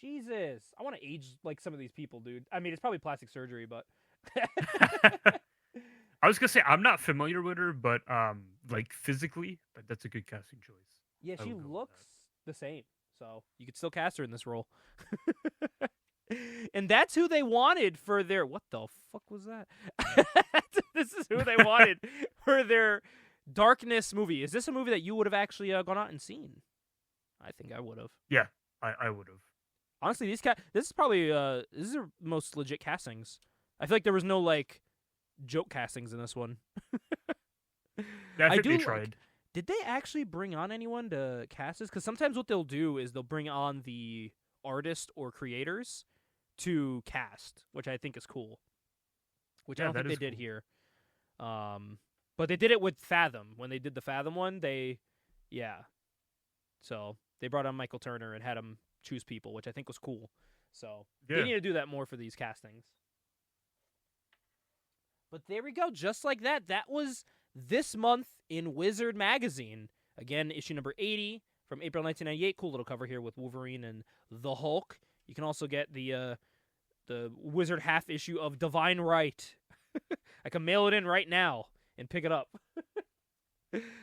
Jesus. I want to age like some of these people, dude. I mean, it's probably plastic surgery, but I was gonna say I'm not familiar with her, but like physically, but that's a good casting choice. yeah, I she will go with looks the same. So you could still cast her in this role. And that's who they wanted for their... What the fuck was that? This is who they wanted for their Darkness movie. Is this a movie that you would have actually gone out and seen? I think I would have. Yeah, I would have. Honestly, this is probably this is their most legit castings. I feel like there was no like joke castings in this one. Yeah, I think they like- tried. Did they actually bring on anyone to cast this? Because sometimes what they'll do is they'll bring on the artist or creators to cast, which I think is cool. Which I Yeah, don't think that they is did cool. here. But they did it with Fathom. When they did the Fathom one, So they brought on Michael Turner and had him choose people, which I think was cool. So they Yeah. need to do that more for these castings. But there we go. Just like that. That was this month in Wizard Magazine. Again, issue number 80 from April 1998. Cool little cover here with Wolverine and the Hulk. You can also get the Wizard half issue of Divine Right. I can mail it in right now and pick it up.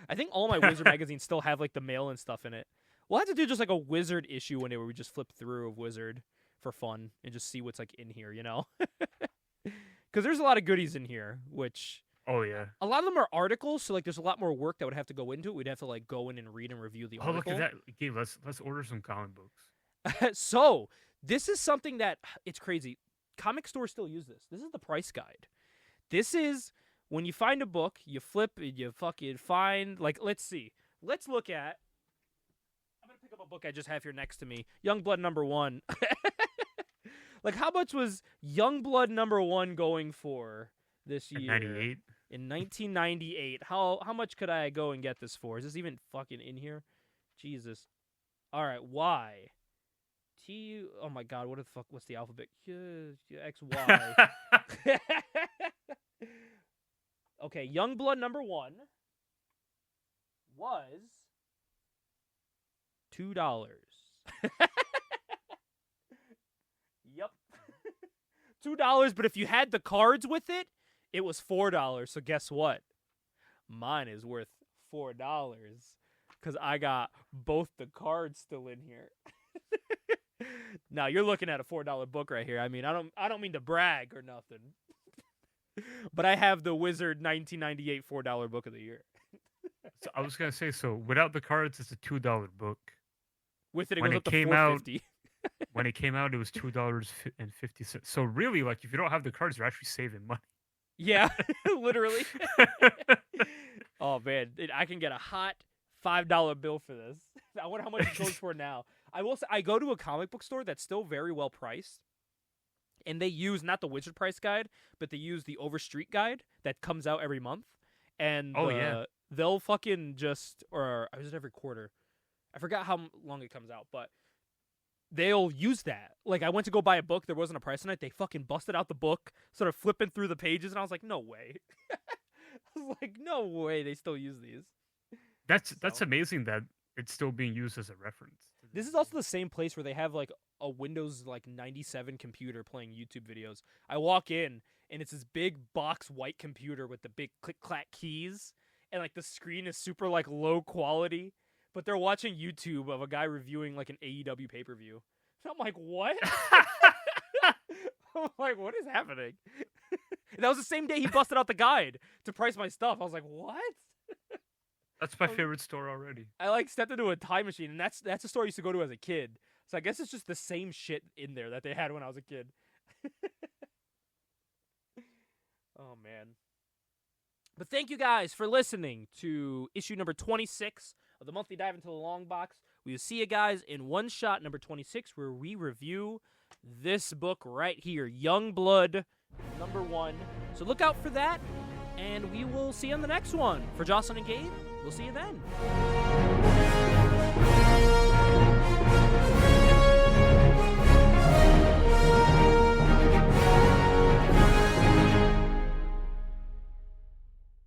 I think all my Wizard magazines still have like the mail and stuff in it. We'll have to do just like a Wizard issue one day where we just flip through of Wizard for fun and just see what's like in here, you know? Because there's a lot of goodies in here, which Oh yeah. a lot of them are articles, so like there's a lot more work that would have to go into it. We'd have to like go in and read and review the Oh, look article. at that. Gabe, let's order some comic books. So this is something that it's crazy. Comic stores still use this. This is the price guide. This is when you find a book, you flip, you fucking find like let's see. Let's look at. I'm gonna pick up a book I just have here next to me. Youngblood #1. Like how much was Youngblood #1 going for this year? 98. In 1998. How much could I go and get this for? Is this even fucking in here? Jesus. All right, Y. T. Oh my God, what the fuck? What's the alphabet? X, Y. Okay, Youngblood #1 was $2. Yep. $2, but if you had the cards with it, it was $4. So guess what? Mine is worth $4 because I got both the cards still in here. Now you're looking at a $4 book right here. I mean, I don't mean to brag or nothing, but I have the Wizard 1998 $4 book of the year. So I was gonna say, so without the cards, it's a $2 book. With it, it When goes it up to came out- $4.50. When it came out, it was $2.50. So really, like, if you don't have the cards, you're actually saving money. Yeah, literally. Oh man, I can get a hot $5 bill for this. I wonder how much it goes for now. I will say, I go to a comic book store that's still very well priced, and they use not the Wizard Price guide, but they use the Overstreet guide that comes out every month. And they'll fucking just, or is it every quarter? I forgot how long it comes out, but they'll use that. Like, I went to go buy a book, there wasn't a price on it. They fucking busted out the book, started flipping through the pages, and I was like, no way. I was like, no way they still use these. That's amazing that it's still being used as a reference. This is also the same place where they have like a Windows like 97 computer playing YouTube videos. I walk in and it's this big box white computer with the big click clack keys, and like the screen is super like low quality, but they're watching YouTube of a guy reviewing like an AEW pay-per-view. And I'm like, what? I'm like, what is happening? And that was the same day he busted out the guide to price my stuff. I was like, what? That's my favorite store already. I like stepped into a time machine, and that's a store I used to go to as a kid. So I guess it's just the same shit in there that they had when I was a kid. Oh, man. But thank you guys for listening to issue number 26 of the monthly Dive Into the Long Box. We will see you guys in One Shot number 26, where we review this book right here, Youngblood number 1. So look out for that, and we will see you on the next one. For Jocelyn and Gabe, we'll see you then.